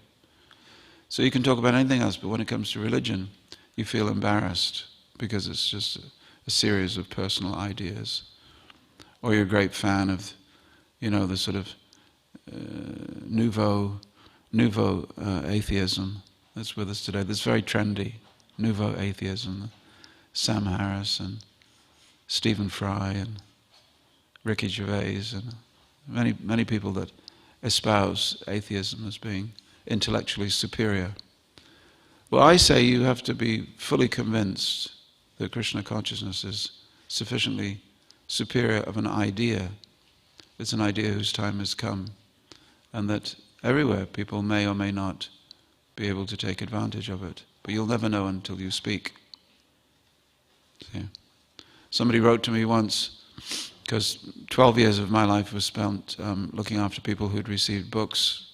So you can talk about anything else, but when it comes to religion, you feel embarrassed because it's just a series of personal ideas. Or you're a great fan of, the sort of nouveau atheism that's with us today. That's very trendy, nouveau atheism. Sam Harris and Stephen Fry and Ricky Gervais and many people that espouse atheism as being intellectually superior. Well, I say you have to be fully convinced that Krishna consciousness is sufficiently superior of an idea. It's an idea whose time has come, and that everywhere people may or may not be able to take advantage of it. But you'll never know until you speak. See? Somebody wrote to me once, because 12 years of my life was spent looking after people who'd received books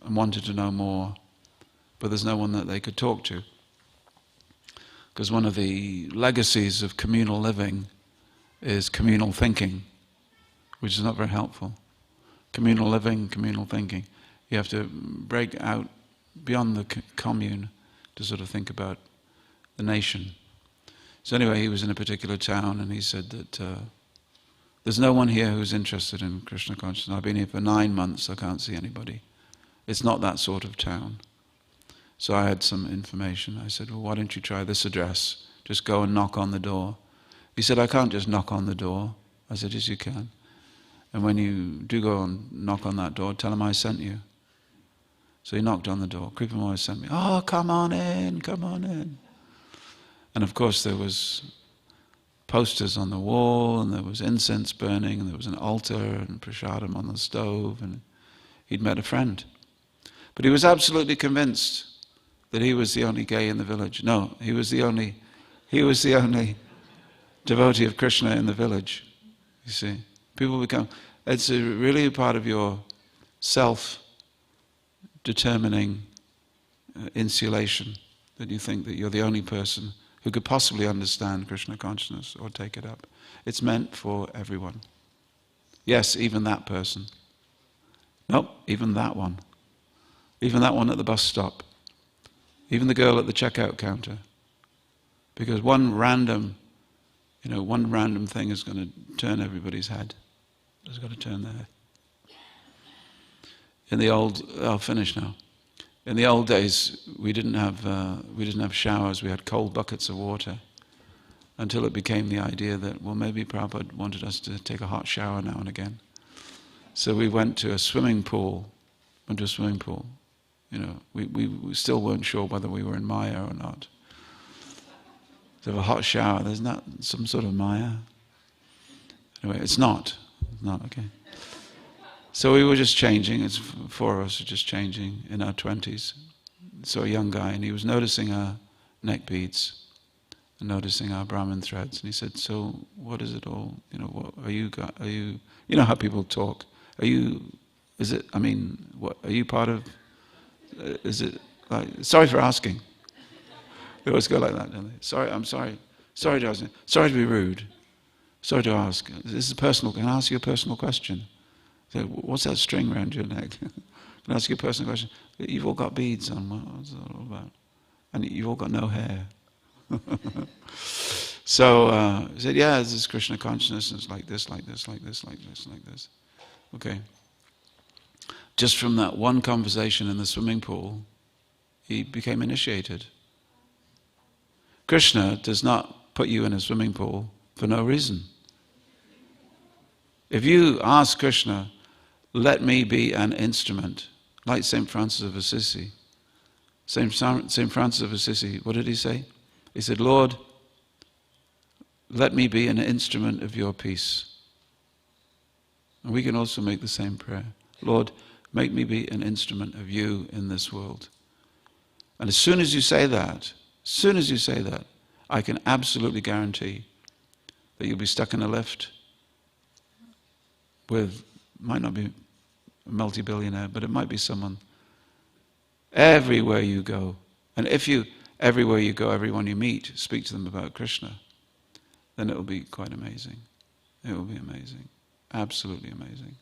and wanted to know more, but there's no one that they could talk to. Because one of the legacies of communal living is communal thinking, which is not very helpful. Communal living, communal thinking. You have to break out beyond the commune to sort of think about the nation. So anyway, he was in a particular town and he said that there's no one here who's interested in Krishna consciousness. I've been here for 9 months, I can't see anybody. It's not that sort of town. So I had some information. I said, well, why don't you try this address? Just go and knock on the door. He said, I can't just knock on the door. I said, yes, you can. And when you do go and knock on that door, tell him I sent you. So he knocked on the door. Krpamoya sent me. Oh, come on in, come on in. And of course there was posters on the wall, and there was incense burning, and there was an altar and prasadam on the stove, and he'd met a friend. But he was absolutely convinced that he was the only gay in the village. No, he was the only devotee of Krishna in the village. You see, it's really a part of your self-determining insulation that you think that you're the only person who could possibly understand Krishna consciousness or take it up. It's meant for everyone. Yes, even that person. Nope, even that one. Even that one at the bus stop. Even the girl at the checkout counter. Because one random thing is going to turn everybody's head. It's got to turn their head. I'll finish now. In the old days, we didn't have showers. We had cold buckets of water, until it became the idea that, well, maybe Prabhupada wanted us to take a hot shower now and again. So we went to a swimming pool. We still weren't sure whether we were in Maya or not. To have a hot shower, there's not some sort of Maya. Anyway, it's not. It's not, okay. So we were just changing. It's 4 of us were just changing in our 20s. So a young guy, and he was noticing our neck beads and noticing our Brahmin threads. And he said, "So what is it all? What are you? You know how people talk. Are you? Is it? I mean, what are you part of? Is it like? Sorry for asking. They always go like that, don't they? Sorry, I'm sorry. Sorry to ask. Sorry to be rude. Sorry to ask. This is personal. Can I ask you a personal question? So, what's that string around your neck? Can I ask you a personal question? You've all got beads on. What's that all about? And you've all got no hair. So he said, yeah, this is Krishna consciousness. It's like this, like this, like this, like this, like this. Okay. Just from that one conversation in the swimming pool, he became initiated. Krishna does not put you in a swimming pool for no reason. If you ask Krishna, let me be an instrument, like St. Francis of Assisi. St. Francis of Assisi, what did he say? He said, Lord, let me be an instrument of your peace. And we can also make the same prayer. Lord, make me be an instrument of you in this world. And as soon as you say that, I can absolutely guarantee that you'll be stuck in a lift with, might not be a multi-billionaire, but it might be someone. Everywhere you go, and if you, everywhere you go, everyone you meet, speak to them about Krishna, then it will be quite amazing. It will be amazing. Absolutely amazing.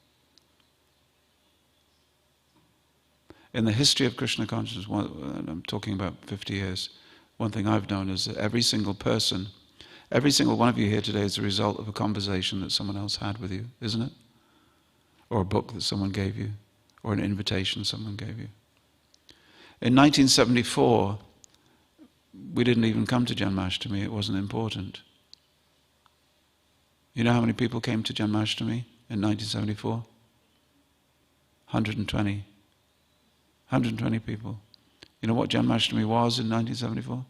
In the history of Krishna consciousness, I'm talking about 50 years, one thing I've known is that every single person, every single one of you here today is a result of a conversation that someone else had with you, isn't it? Or a book that someone gave you, or an invitation someone gave you. In 1974, we didn't even come to Janmashtami, it wasn't important. You know how many people came to Janmashtami in 1974? 120. 120 people. You know what Janmashtami was in 1974?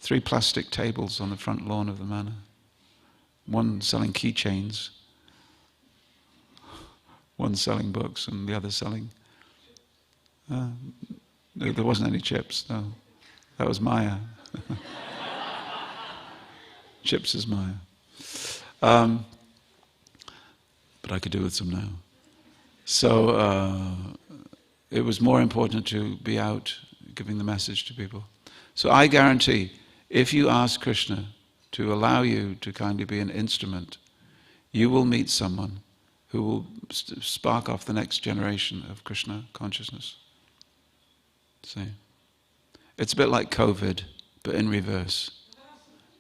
3 plastic tables on the front lawn of the manor. One selling keychains, one selling books, and the other selling... there wasn't any chips, no. That was Maya. Chips is Maya. But I could do with some now. So it was more important to be out giving the message to people. So I guarantee, if you ask Krishna to allow you to kindly be an instrument, you will meet someone who will spark off the next generation of Krishna consciousness. See? It's a bit like COVID, but in reverse.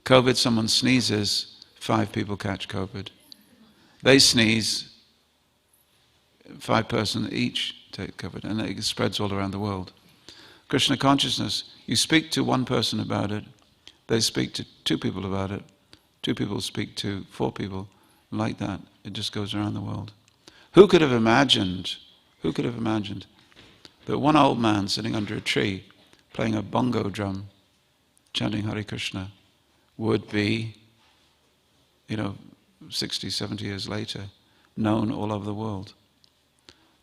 COVID, someone sneezes, 5 people catch COVID. They sneeze, 5 persons each take COVID, and it spreads all around the world. Krishna consciousness, you speak to one person about it, they speak to 2 people about it, 2 people speak to 4 people, like that, it just goes around the world. Who could have imagined that one old man sitting under a tree, playing a bongo drum, chanting Hare Krishna, would be, 60, 70 years later, known all over the world.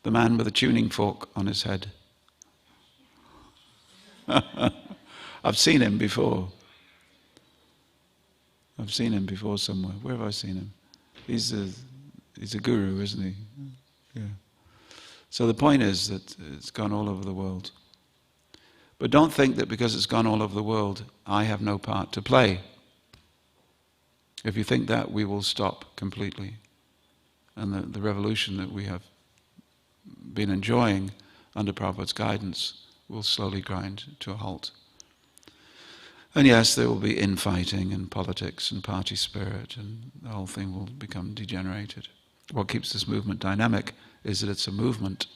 The man with a tuning fork on his head. I've seen him before. Somewhere. Where have I seen him? He's a guru, isn't he? Yeah. So the point is that it's gone all over the world. But don't think that because it's gone all over the world, I have no part to play. If you think that, we will stop completely. And the revolution that we have been enjoying under Prabhupada's guidance will slowly grind to a halt. And yes, there will be infighting and politics and party spirit, and the whole thing will become degenerated. What keeps this movement dynamic is that it's a movement.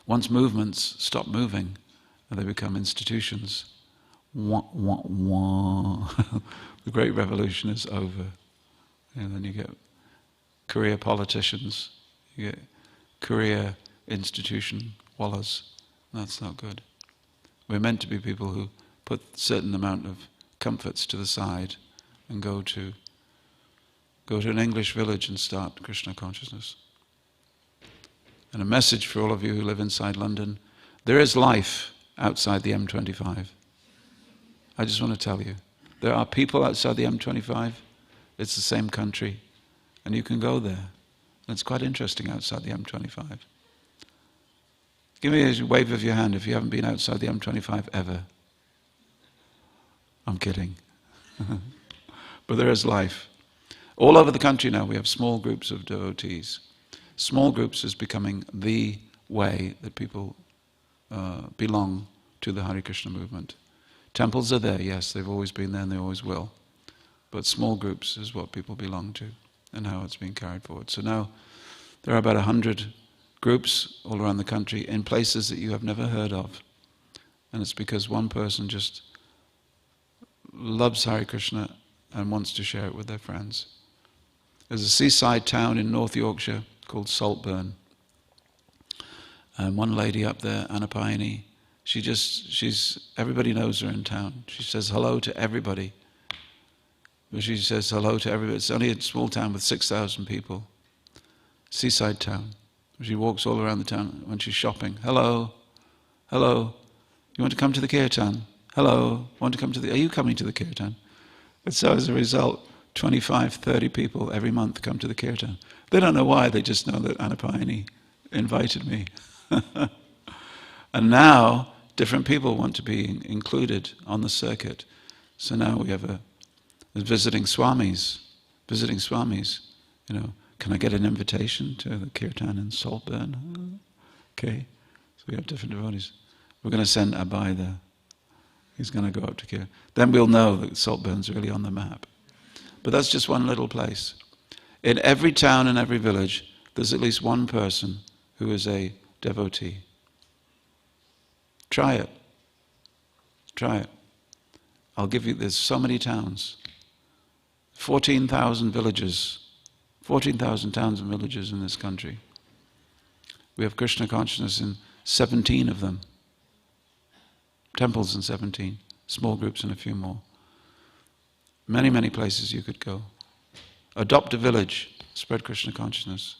Once movements stop moving and they become institutions, wah, wah, wah. The great revolution is over. And then you get career politicians, you get career institution wallahs. That's not good. We're meant to be people who put a certain amount of comforts to the side and go to an English village and start Krishna consciousness. And a message for all of you who live inside London, there is life outside the M25. I just want to tell you, there are people outside the M25, it's the same country, and you can go there. And it's quite interesting outside the M25. Give me a wave of your hand if you haven't been outside the M25 ever. I'm kidding. But there is life. All over the country now we have small groups of devotees. Small groups is becoming the way that people belong to the Hare Krishna movement. Temples are there, yes, they've always been there and they always will. But small groups is what people belong to and how it's being carried forward. So now there are about 100 groups all around the country in places that you have never heard of. And it's because one person just loves Hare Krishna and wants to share it with their friends. There's a seaside town in North Yorkshire called Saltburn. And one lady up there, Anapayani, everybody knows her in town. She says hello to everybody. She says hello to everybody. It's only a small town with 6,000 people. Seaside town. She walks all around the town when she's shopping. Hello, hello. You want to come to the kirtan? Hello, want to come to the... Are you coming to the kirtan? And so as a result, 25, 30 people every month come to the kirtan. They don't know why, they just know that Anapayani invited me. And now, different people want to be included on the circuit. So now we have visiting swamis, can I get an invitation to the kirtan in Saltburn? Okay, so we have different devotees. We're going to send Abai there. He's going to go up to kirtan. Then we'll know that Saltburn's really on the map. But that's just one little place. In every town and every village, there's at least one person who is a devotee. Try it. Try it. I'll give you, there's so many towns. 14,000 villages. 14,000 towns and villages in this country. We have Krishna consciousness in 17 of them. Temples in 17. Small groups and a few more. Many, many places you could go. Adopt a village. Spread Krishna consciousness.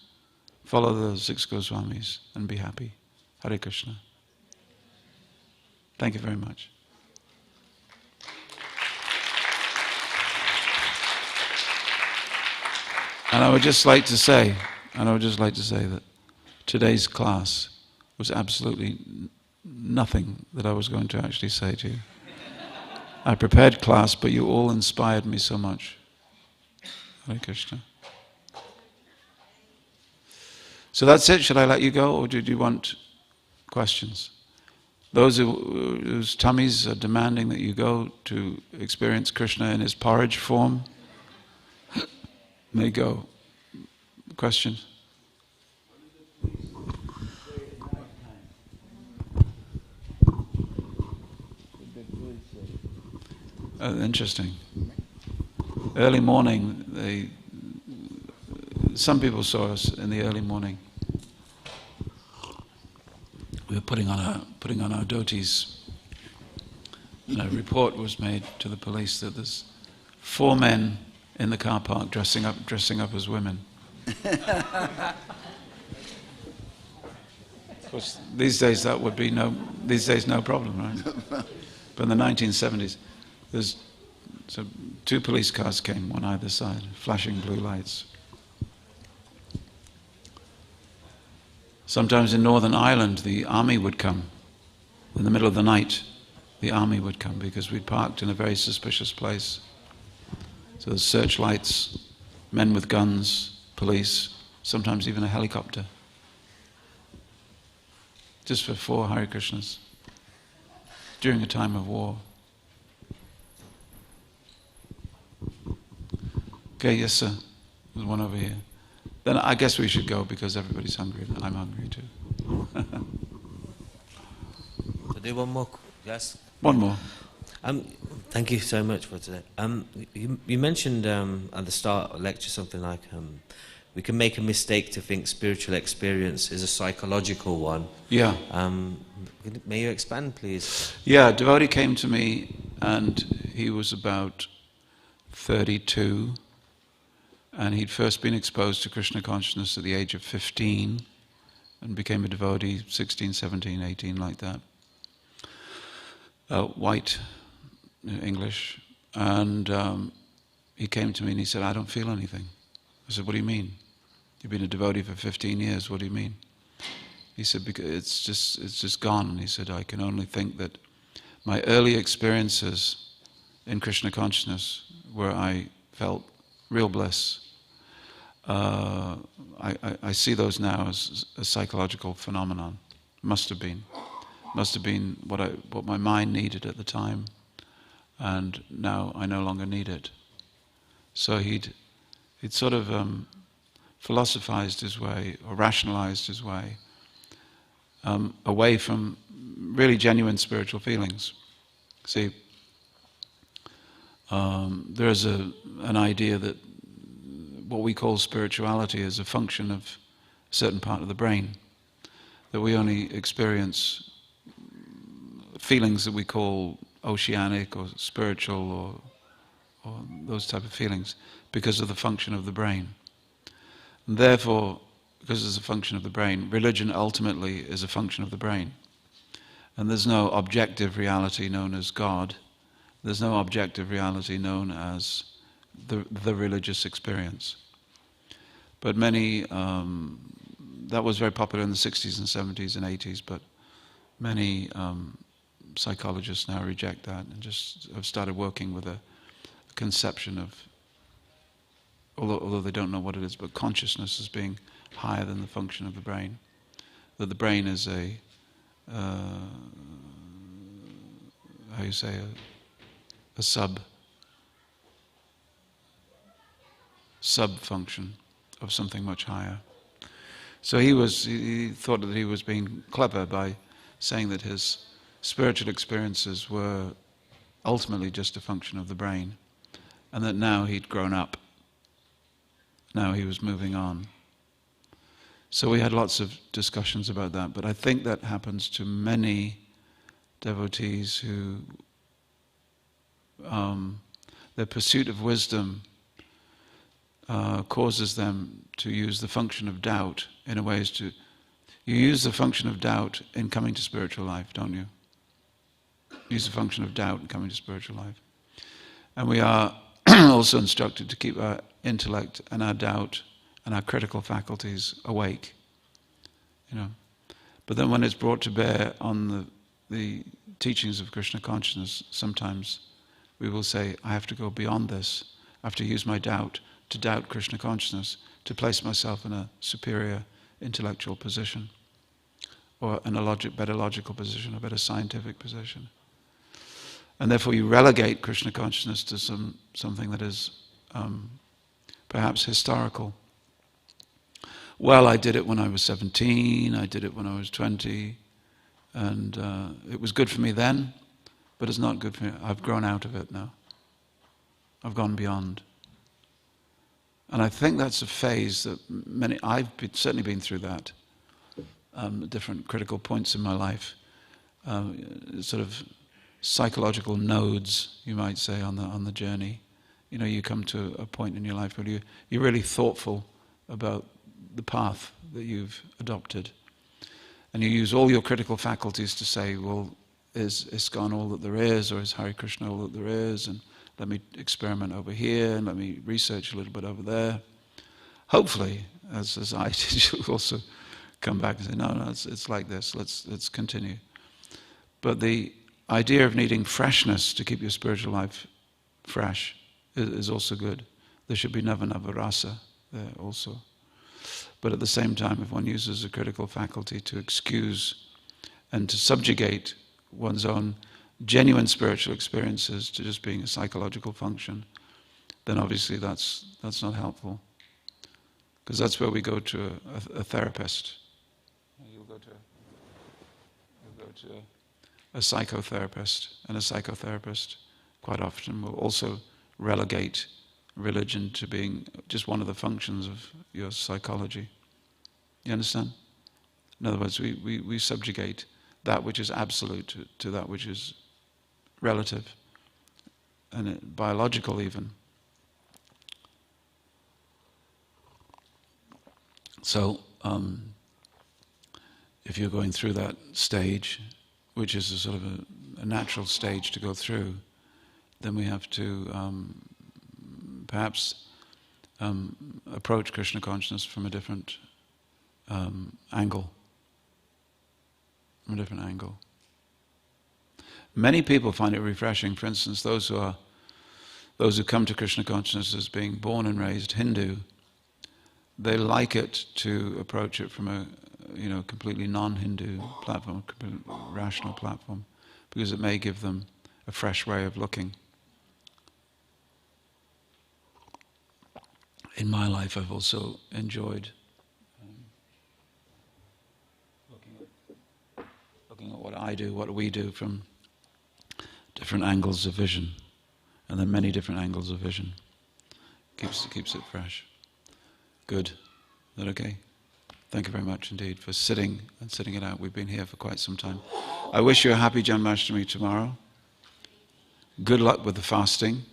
Follow the 6 Goswamis and be happy. Hare Krishna. Thank you very much. And I would just like to say that today's class was absolutely nothing that I was going to actually say to you. I prepared class, but you all inspired me so much. Hare Krishna. So that's it. Should I let you go, or do you want questions? Those whose tummies are demanding that you go to experience Krishna in his porridge form, may go. Questions? Interesting. Early morning, some people saw us in the early morning. We were putting on our dhotis, and a report was made to the police that there's 4 men in the car park dressing up as women. Of course, these days no problem, right? But in the 1970s, there's 2 police cars came, one either side, flashing blue lights. Sometimes in Northern Ireland, the army would come. In the middle of the night, the army would come because we'd parked in a very suspicious place. So there's searchlights, men with guns, police, sometimes even a helicopter. Just for 4 Hare Krishnas during a time of war. Okay, yes sir. There's one over here. Then I guess we should go because everybody's hungry and I'm hungry too. To do one more, yes? One more. Thank you so much for today. You mentioned at the start of the lecture something like we can make a mistake to think spiritual experience is a psychological one. Yeah. May you expand, please? Yeah, a devotee came to me and he was about 32 and he'd first been exposed to Krishna consciousness at the age of 15 and became a devotee 16, 17, 18, like that. White, English, and he came to me and he said, I don't feel anything. I said, what do you mean? You've been a devotee for 15 years, what do you mean? He said, because it's just gone. And he said, I can only think that my early experiences in Krishna consciousness, where I felt real bliss, I see those now as a psychological phenomenon. Must have been what my mind needed at the time, and now I no longer need it. So he'd sort of philosophized his way, or rationalized his way, away from really genuine spiritual feelings. See, there is an idea that what we call spirituality is a function of a certain part of the brain, that we only experience feelings that we call oceanic or spiritual or those type of feelings because of the function of the brain. And therefore, because it's a function of the brain, religion ultimately is a function of the brain. And there's no objective reality known as God. There's no objective reality known as the religious experience. But many, that was very popular in the 60s and 70s and 80s, but many psychologists now reject that and just have started working with a conception of, although they don't know what it is, but consciousness as being higher than the function of the brain. That the brain is a, how you say, a sub-function of something much higher. So he thought that he was being clever by saying that his spiritual experiences were ultimately just a function of the brain, and that now he'd grown up. Now he was moving on. So we had lots of discussions about that, but I think that happens to many devotees who their pursuit of wisdom causes them to use the function of doubt in a way as to... You use the function of doubt in coming to spiritual life, don't you? Use the function of doubt in coming to spiritual life. And we are also instructed to keep our intellect and our doubt and our critical faculties awake, you know. But then when it's brought to bear on the teachings of Krishna consciousness, sometimes we will say, I have to go beyond this. I have to use my doubt to doubt Krishna consciousness, to place myself in a superior intellectual position, or in a better logical position, a better scientific position. And therefore you relegate Krishna consciousness to something that is perhaps historical. Well, I did it when I was 17, I did it when I was 20, and it was good for me then, but it's not good for me. I've grown out of it now. I've gone beyond. And I think that's a phase that certainly been through that, different critical points in my life, sort of psychological nodes, you might say, on the journey. You know, you come to a point in your life where you're really thoughtful about the path that you've adopted. And you use all your critical faculties to say, well, is ISKCON all that there is, or is Hare Krishna all that there is? And let me experiment over here, and let me research a little bit over there. Hopefully, as I did, you'll also come back and say, no, it's like this, let's continue. But the idea of needing freshness to keep your spiritual life fresh is also good. There should be nava rasa there also. But at the same time, if one uses a critical faculty to excuse and to subjugate one's own genuine spiritual experiences to just being a psychological function, then obviously that's not helpful. Because that's where we go to a therapist. You'll go to a psychotherapist, and a psychotherapist quite often will also relegate religion to being just one of the functions of your psychology. You understand? In other words, we subjugate that which is absolute to that which is relative, and biological even. So, if you're going through that stage, which is a sort of a natural stage to go through, then we have to perhaps approach Krishna consciousness from a different angle. From a different angle. Many people find it refreshing. For instance, those who come to Krishna consciousness as being born and raised Hindu, they like it to approach it from a completely non-Hindu platform, a completely rational platform, because it may give them a fresh way of looking. In my life, I've also enjoyed looking at what I do, what we do from different angles of vision. and then many different angles of vision. Keeps it fresh. Good. Is that okay? Thank you very much indeed for sitting and sitting it out. We've been here for quite some time. I wish you a happy Janmashtami tomorrow. Good luck with the fasting.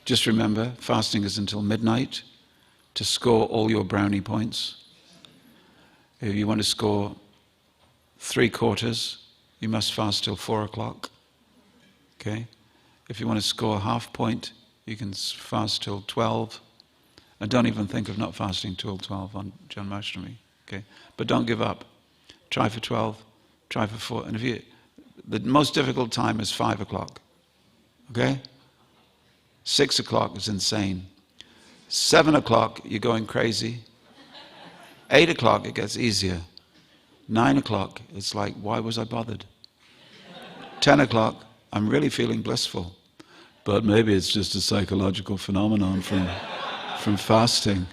Just remember, fasting is until midnight to score all your brownie points. If you want to score 3/4, you must fast till 4 o'clock. Okay? If you want to score half point, you can fast till 12. And don't even think of not fasting till 12 on Janmashtami. Okay? But don't give up. Try for 12, try for 4. And the most difficult time is 5 o'clock. Okay? 6 o'clock is insane. 7 o'clock, you're going crazy. 8 o'clock, it gets easier. 9 o'clock, it's like, why was I bothered? 10 o'clock, I'm really feeling blissful. But maybe it's just a psychological phenomenon from fasting.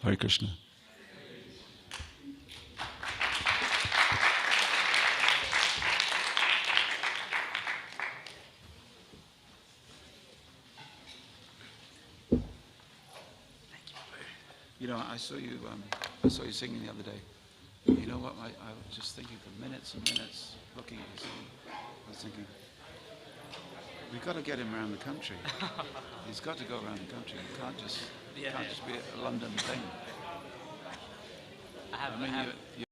Hare Krishna. You know, I saw you singing the other day. You know what? I was just thinking for minutes and minutes, looking at you singing. I was thinking, we've got to get him around the country. He's got to go around the country. It can't just be a London thing. I have